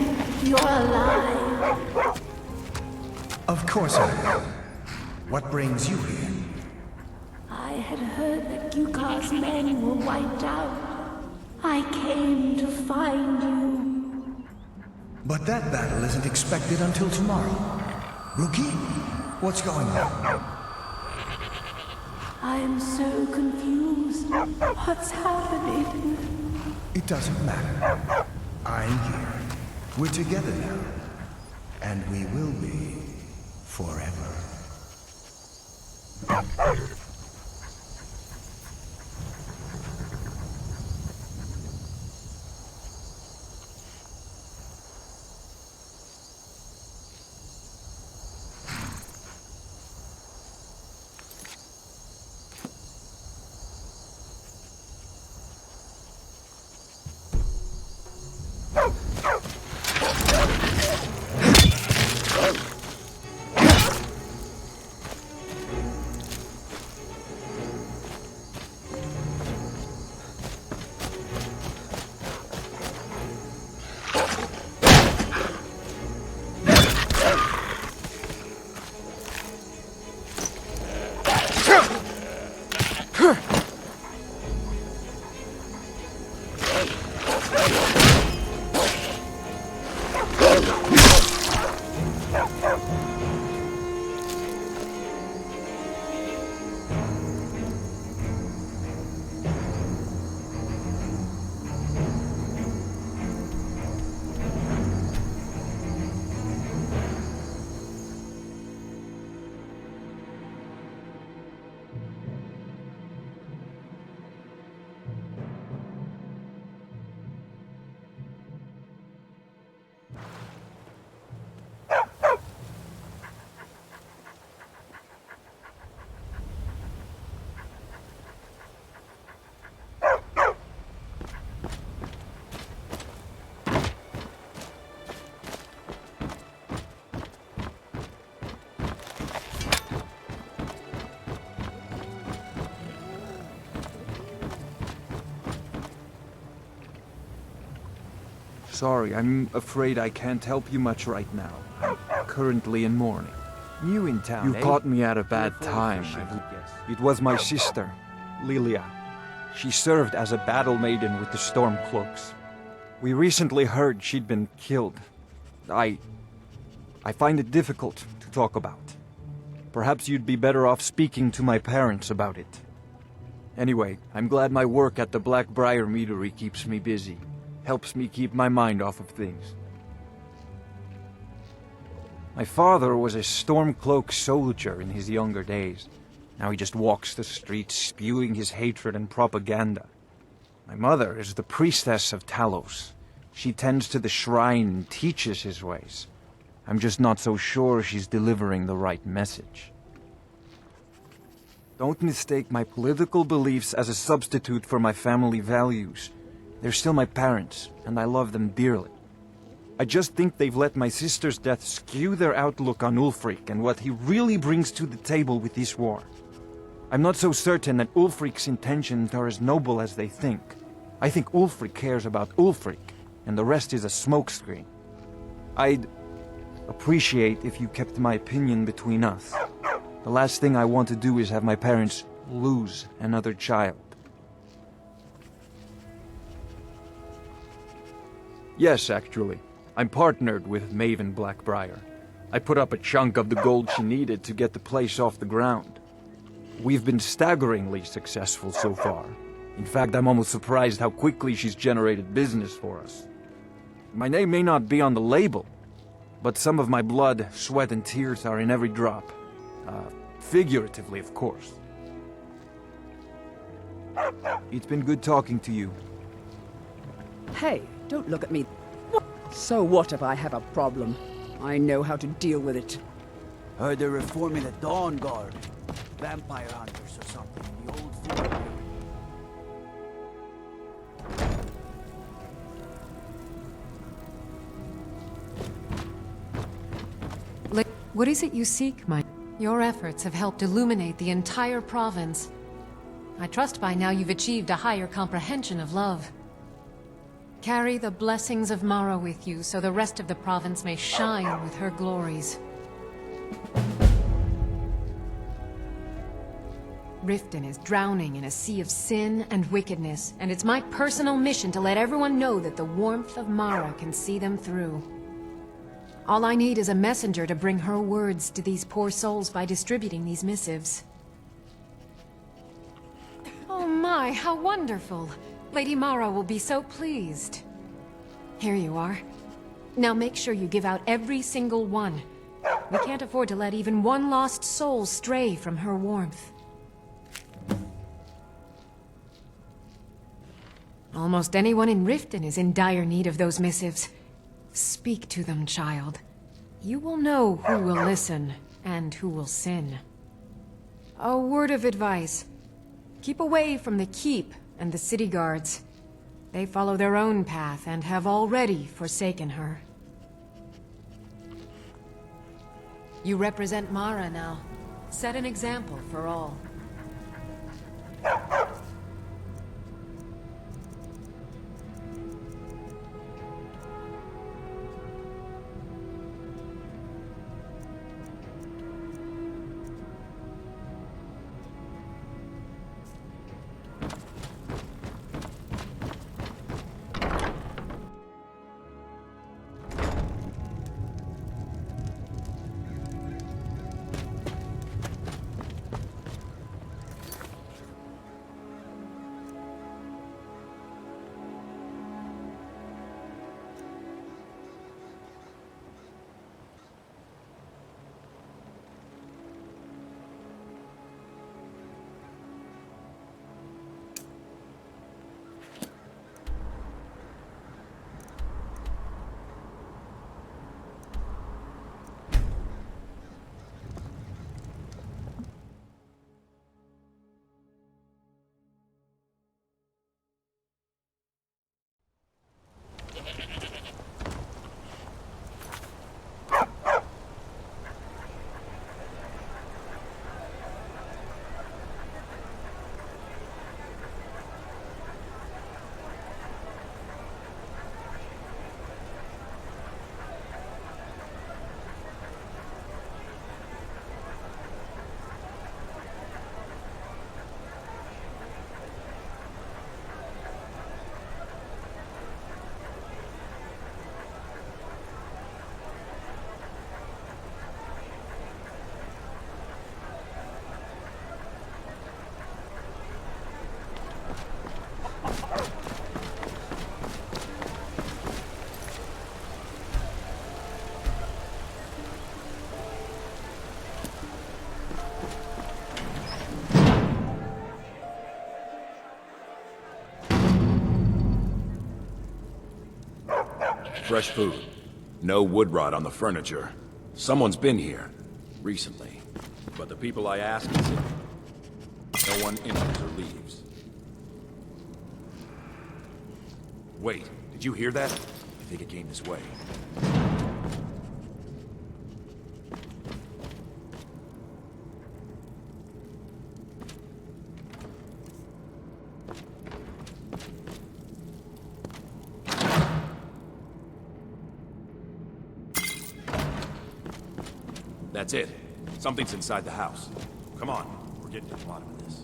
you're alive. Of course I am. What brings you here? I had heard that Gyukar's men were wiped out. I came to find you. But that battle isn't expected until tomorrow. Rookie, what's going on? I'm so confused. What's happening? It doesn't matter. I'm here. We're together now. And we will be forever. Sorry, I'm afraid I can't help you much right now. I'm currently in mourning. New in town, You caught me at a bad time. It was my sister, Lilia. She served as a battle maiden with the Stormcloaks. We recently heard she'd been killed. I find it difficult to talk about. Perhaps you'd be better off speaking to my parents about it. Anyway, I'm glad my work at the Blackbriar Meadery keeps me busy. Helps me keep my mind off of things. My father was a Stormcloak soldier in his younger days. Now he just walks the streets spewing his hatred and propaganda. My mother is the priestess of Talos. She tends to the shrine and teaches his ways. I'm just not so sure she's delivering the right message. Don't mistake my political beliefs as a substitute for my family values. They're still my parents, and I love them dearly. I just think they've let my sister's death skew their outlook on Ulfric and what he really brings to the table with this war. I'm not so certain that Ulfric's intentions are as noble as they think. I think Ulfric cares about Ulfric, and the rest is a smokescreen. I'd appreciate if you kept my opinion between us. The last thing I want to do is have my parents lose another child. Yes, actually. I'm partnered with Maven Blackbriar. I put up a chunk of the gold she needed to get the place off the ground. We've been staggeringly successful so far. In fact, I'm almost surprised how quickly she's generated business for us. My name may not be on the label, but some of my blood, sweat, and tears are in every drop. Figuratively, of course. It's been good talking to you. Hey, don't look at me. So what if I have a problem? I know how to deal with it. Heard they're reforming the Dawn Guard. Vampire hunters or something. The old fort. What is it you seek, my... Your efforts have helped illuminate the entire province. I trust by now you've achieved a higher comprehension of love. Carry the blessings of Mara with you, so the rest of the province may shine with her glories. Riften is drowning in a sea of sin and wickedness, and it's my personal mission to let everyone know that the warmth of Mara can see them through. All I need is a messenger to bring her words to these poor souls by distributing these missives. Oh my, how wonderful! Lady Mara will be so pleased. Here you are. Now make sure you give out every single one. We can't afford to let even one lost soul stray from her warmth. Almost anyone in Riften is in dire need of those missives. Speak to them, child. You will know who will listen and who will sin. A word of advice. Keep away from the Keep and the city guards. They follow their own path and have already forsaken her. You represent Mara now. Set an example for all. Fresh food. No wood rot on the furniture. Someone's been here. Recently. But the people I asked said no one enters or leaves. Wait, did you hear that? I think it came this way. That's it. Something's inside the house. Come on, we're getting to the bottom of this.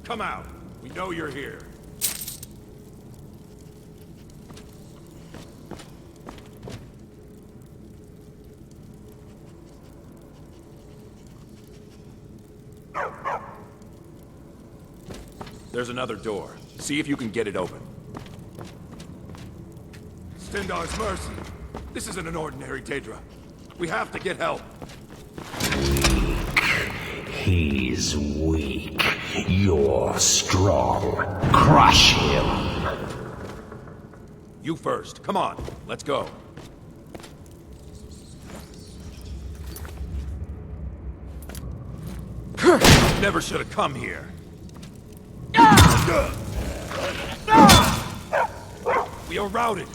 Come out. We know you're here. There's another door. See if you can get it open. Stendarr's mercy. This isn't an ordinary Daedra. We have to get help. He's weak. You're strong. Crush him. You first. Come on. Let's go. Never should have come here. We are routed.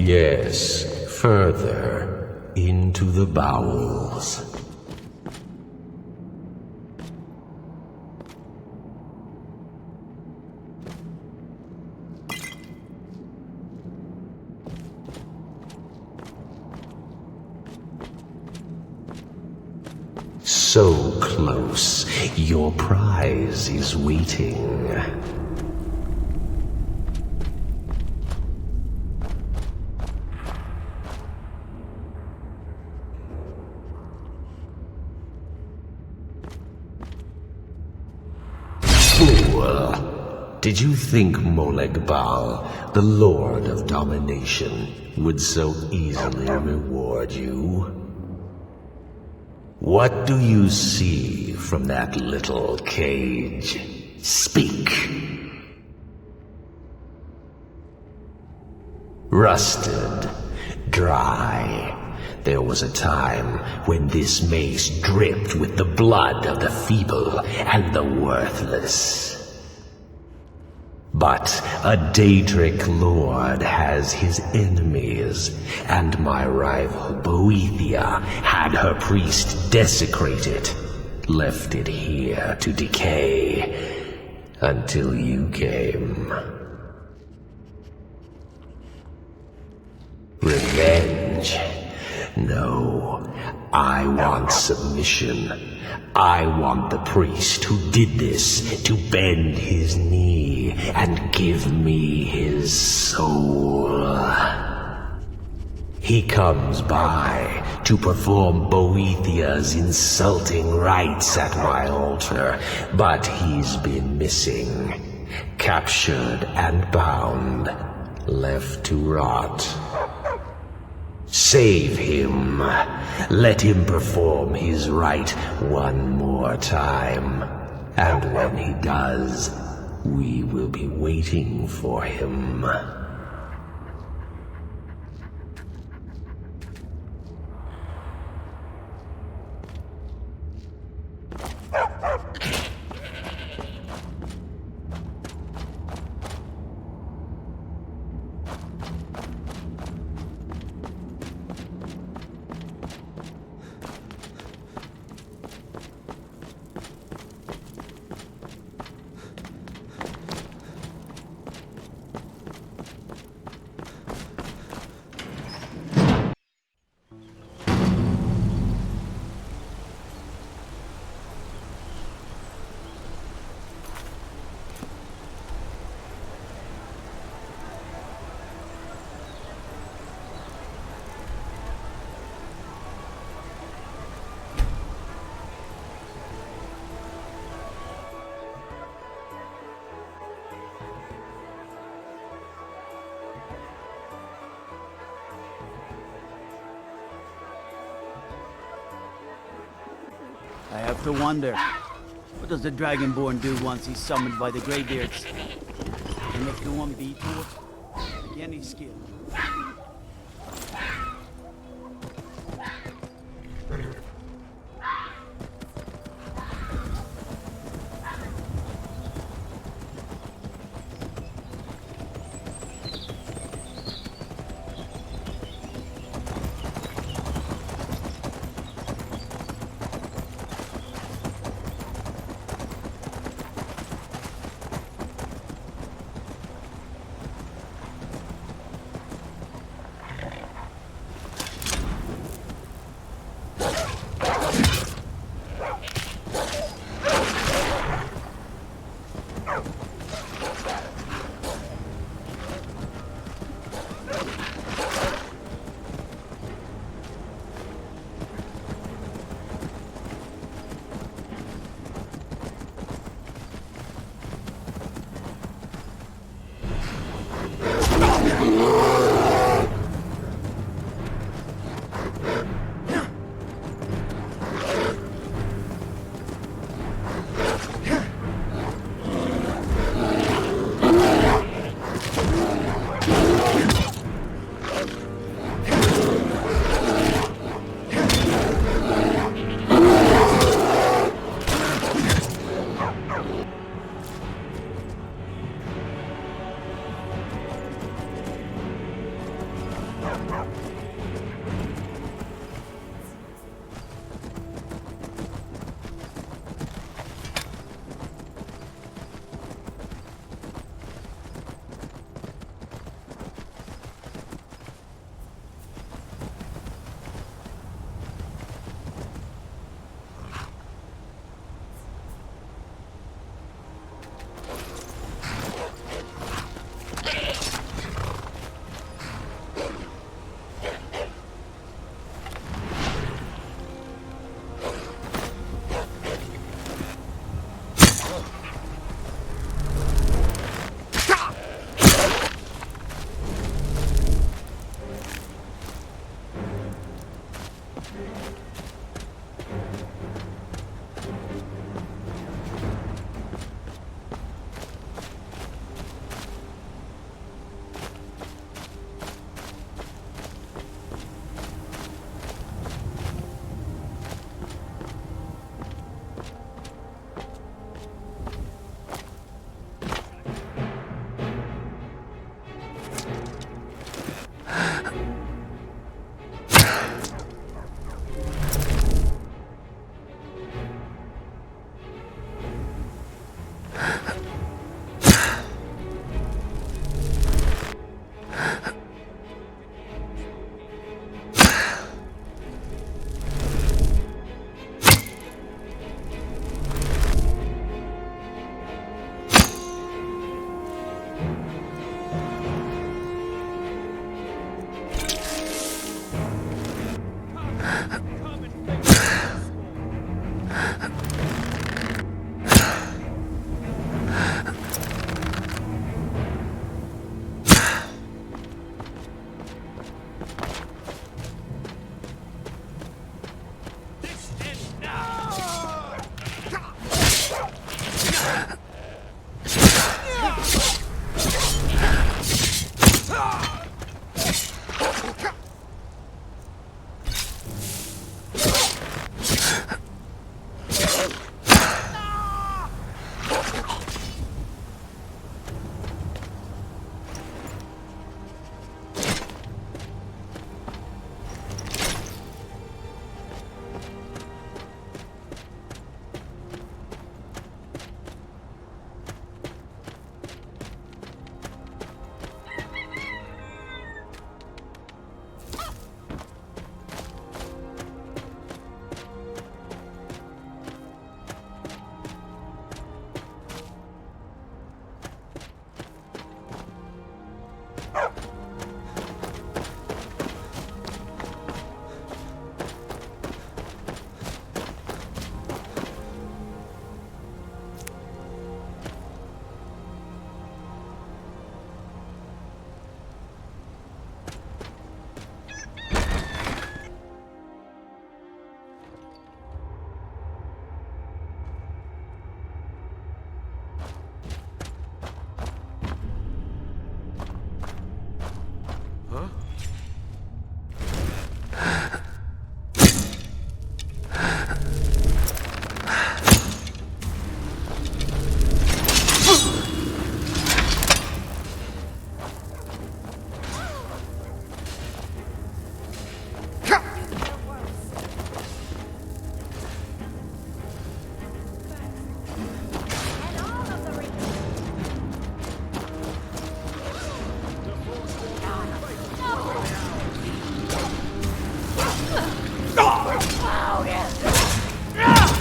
Yes, further into the bowels. So close, your prize is waiting. Fool! Did you think Molag Bal, the Lord of Domination, would so easily reward you? What do you see from that little cage? Speak. Rusted, dry. There was a time when this mace dripped with the blood of the feeble and the worthless. But a Daedric lord has his enemies, and my rival Boethia had her priest desecrated, left it here to decay, until you came. Revenge? No, I want submission. I want the priest who did this to bend his knee and give me his soul. He comes by to perform Boethia's insulting rites at my altar, but he's been missing, captured and bound, left to rot. Save him. Let him perform his rite one more time. And when he does, we will be waiting for him. I have to wonder, what does the Dragonborn do once he's summoned by the Greybeards? And if no one beat to it, again he's skilled.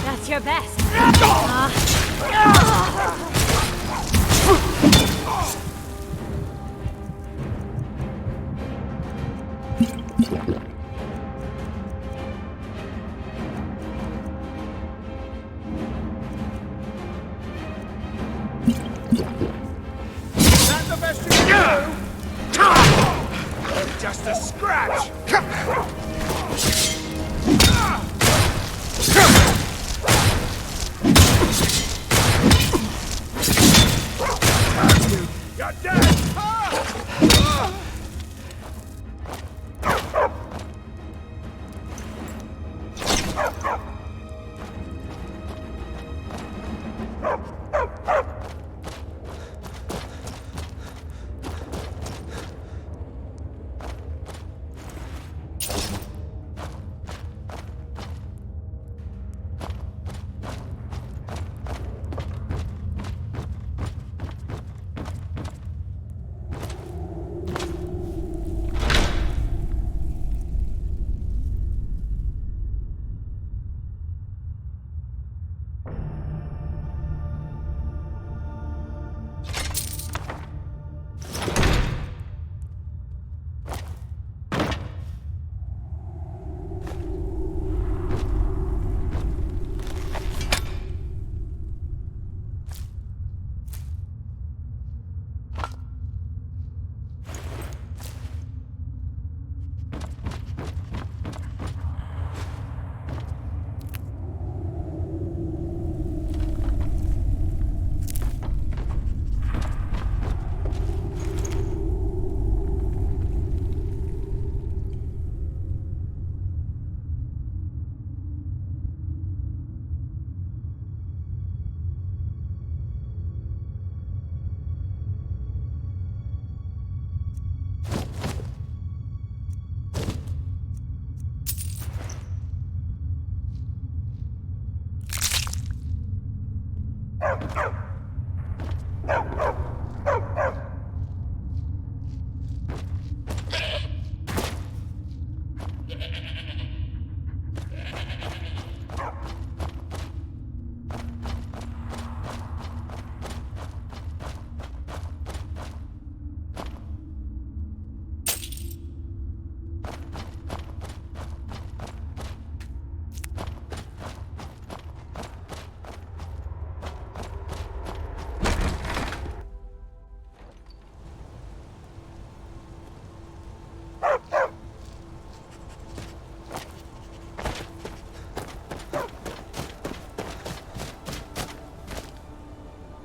That's your best. That's the best you can do! Just a scratch! You're dead!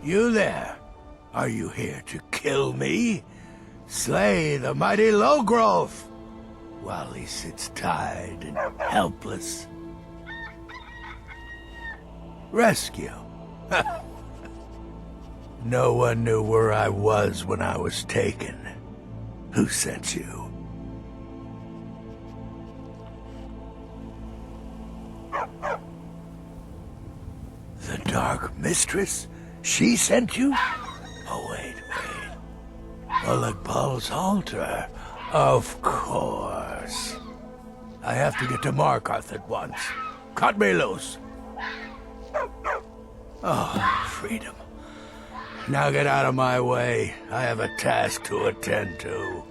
You there? Are you here to kill me? Slay the mighty Logrove, while he sits tied and helpless. Rescue? No one knew where I was when I was taken. Who sent you? The Dark Mistress? She sent you? Oh, wait. Olegpal's altar. Of course. I have to get to Markarth at once. Cut me loose. Oh, freedom. Now get out of my way. I have a task to attend to.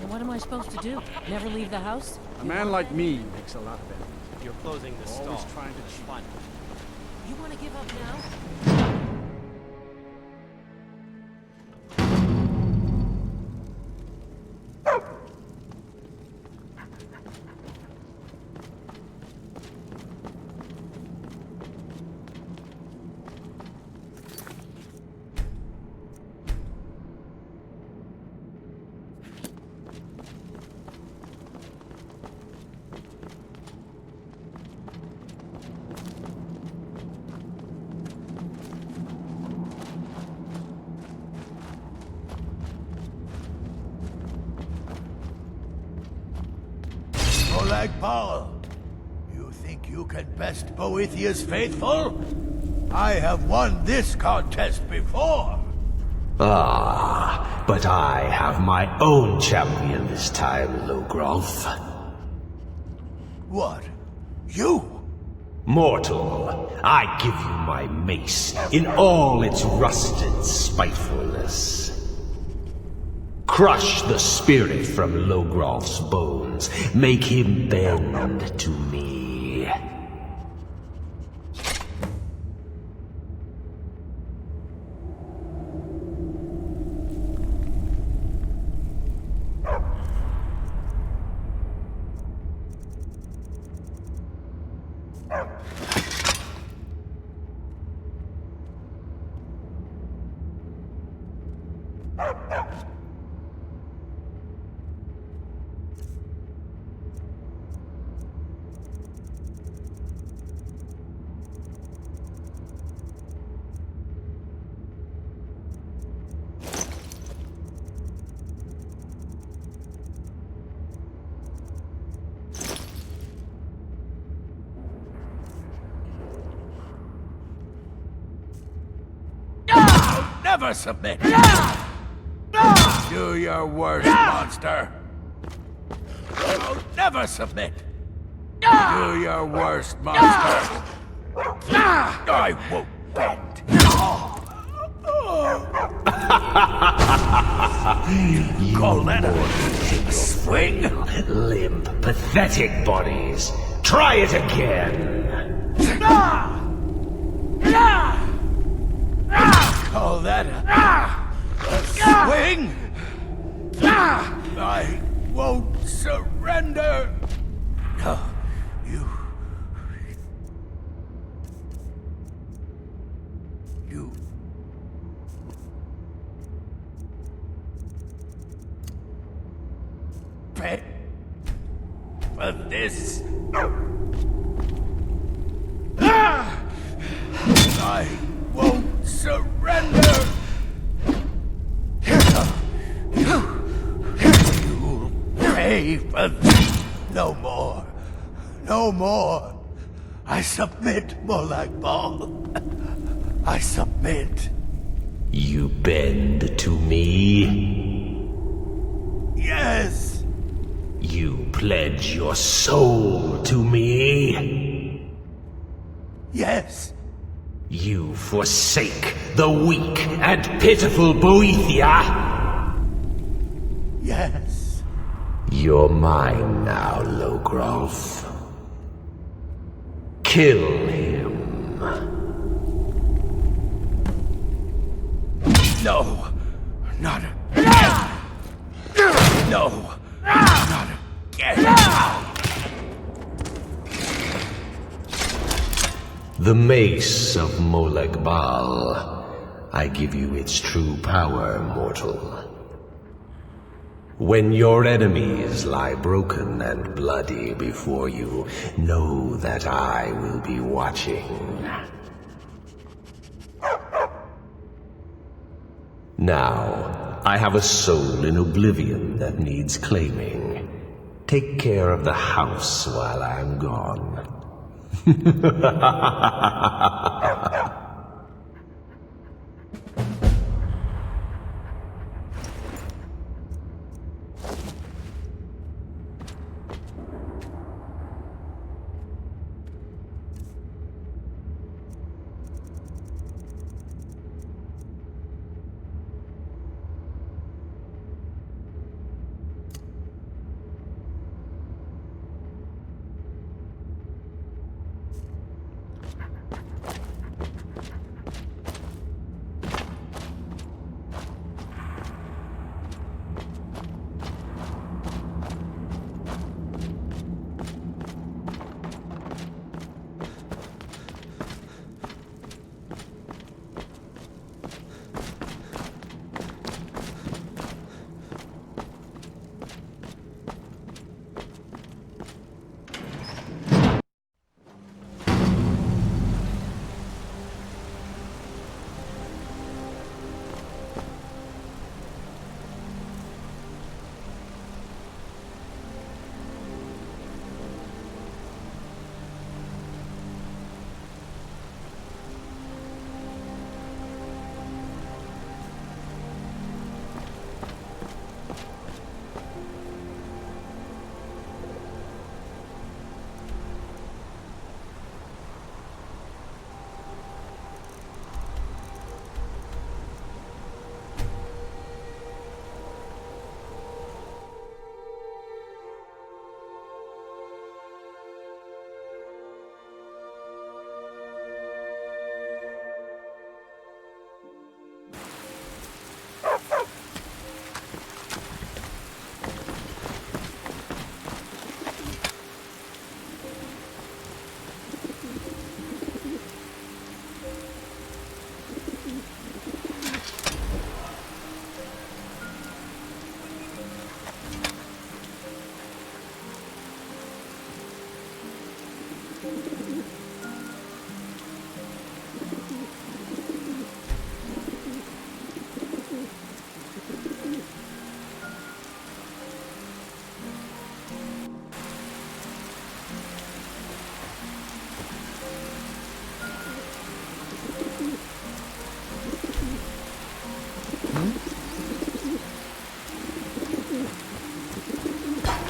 And what am I supposed to do? Never leave the house? A man like me makes a lot of enemies. You're closing the stall. Always trying to cheat. Fun. You want to give up now? Olegpal, you think you can best Boethiah's faithful? I have won this contest before. Ah, but I have my own champion this time, Logrov. What? You? Mortal, I give you my mace in all its rusted spitefulness. Crush the spirit from Logrov's bones. Make him bend to me. Never submit! Do your worst, monster! Never submit! Do your worst, monster! I won't bend! You call that a swing? Limp, pathetic bodies. Try it again! Call that a swing? I won't surrender! You... pay for this. I won't surrender. You'll pay for this. No more. No more. I submit, Molag Bal. I submit. You bend to me? Yes. You pledge your soul to me? Yes. You forsake the weak and pitiful Boethia? Yes. You're mine now, Logrolf. Kill him. No. Not again. No. Not again. The mace of Molag Bal. I give you its true power, mortal. When your enemies lie broken and bloody before you, know that I will be watching. Now, I have a soul in oblivion that needs claiming. Take care of the house while I'm gone.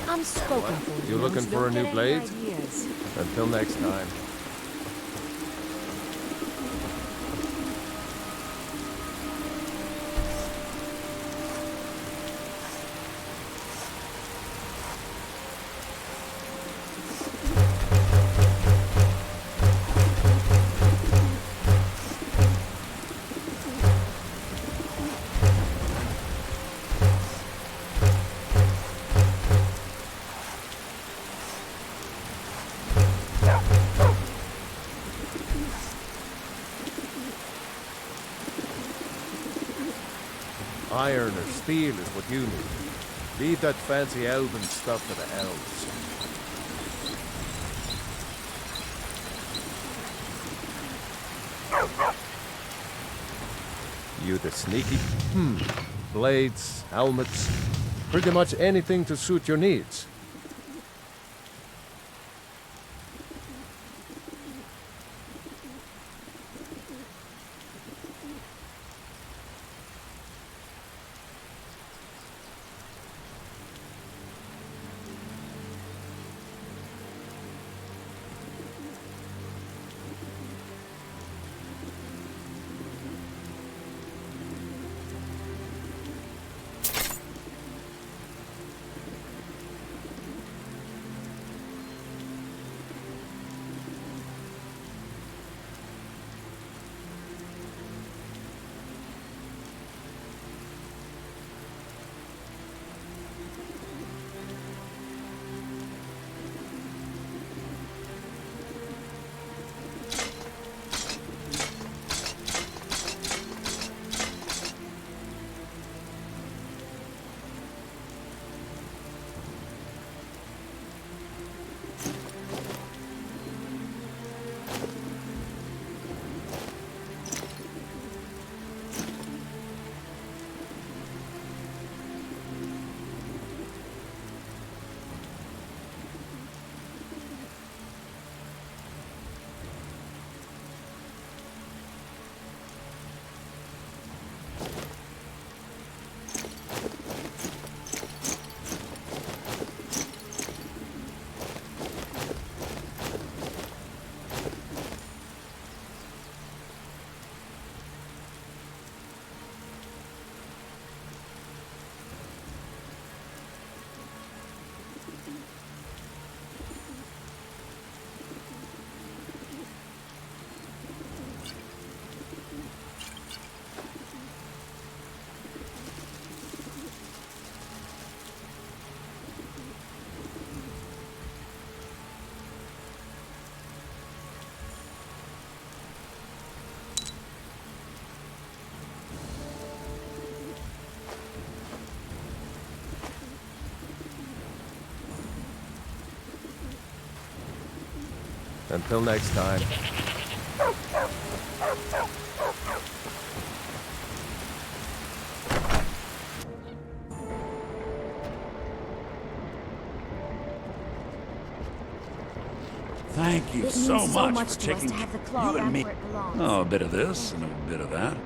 Unspoken for You looking for a don't new get any blade? ideas. Until next time. Iron or steel is what you need. Leave that fancy elven stuff to the elves. You the sneaky? Blades, helmets, pretty much anything to suit your needs. Until next time. Thank you It so means so much much for to us taking to have the claw you and back me. where it belongs. Oh, a bit of this and a bit of that.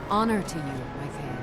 Honor to you, my Thane.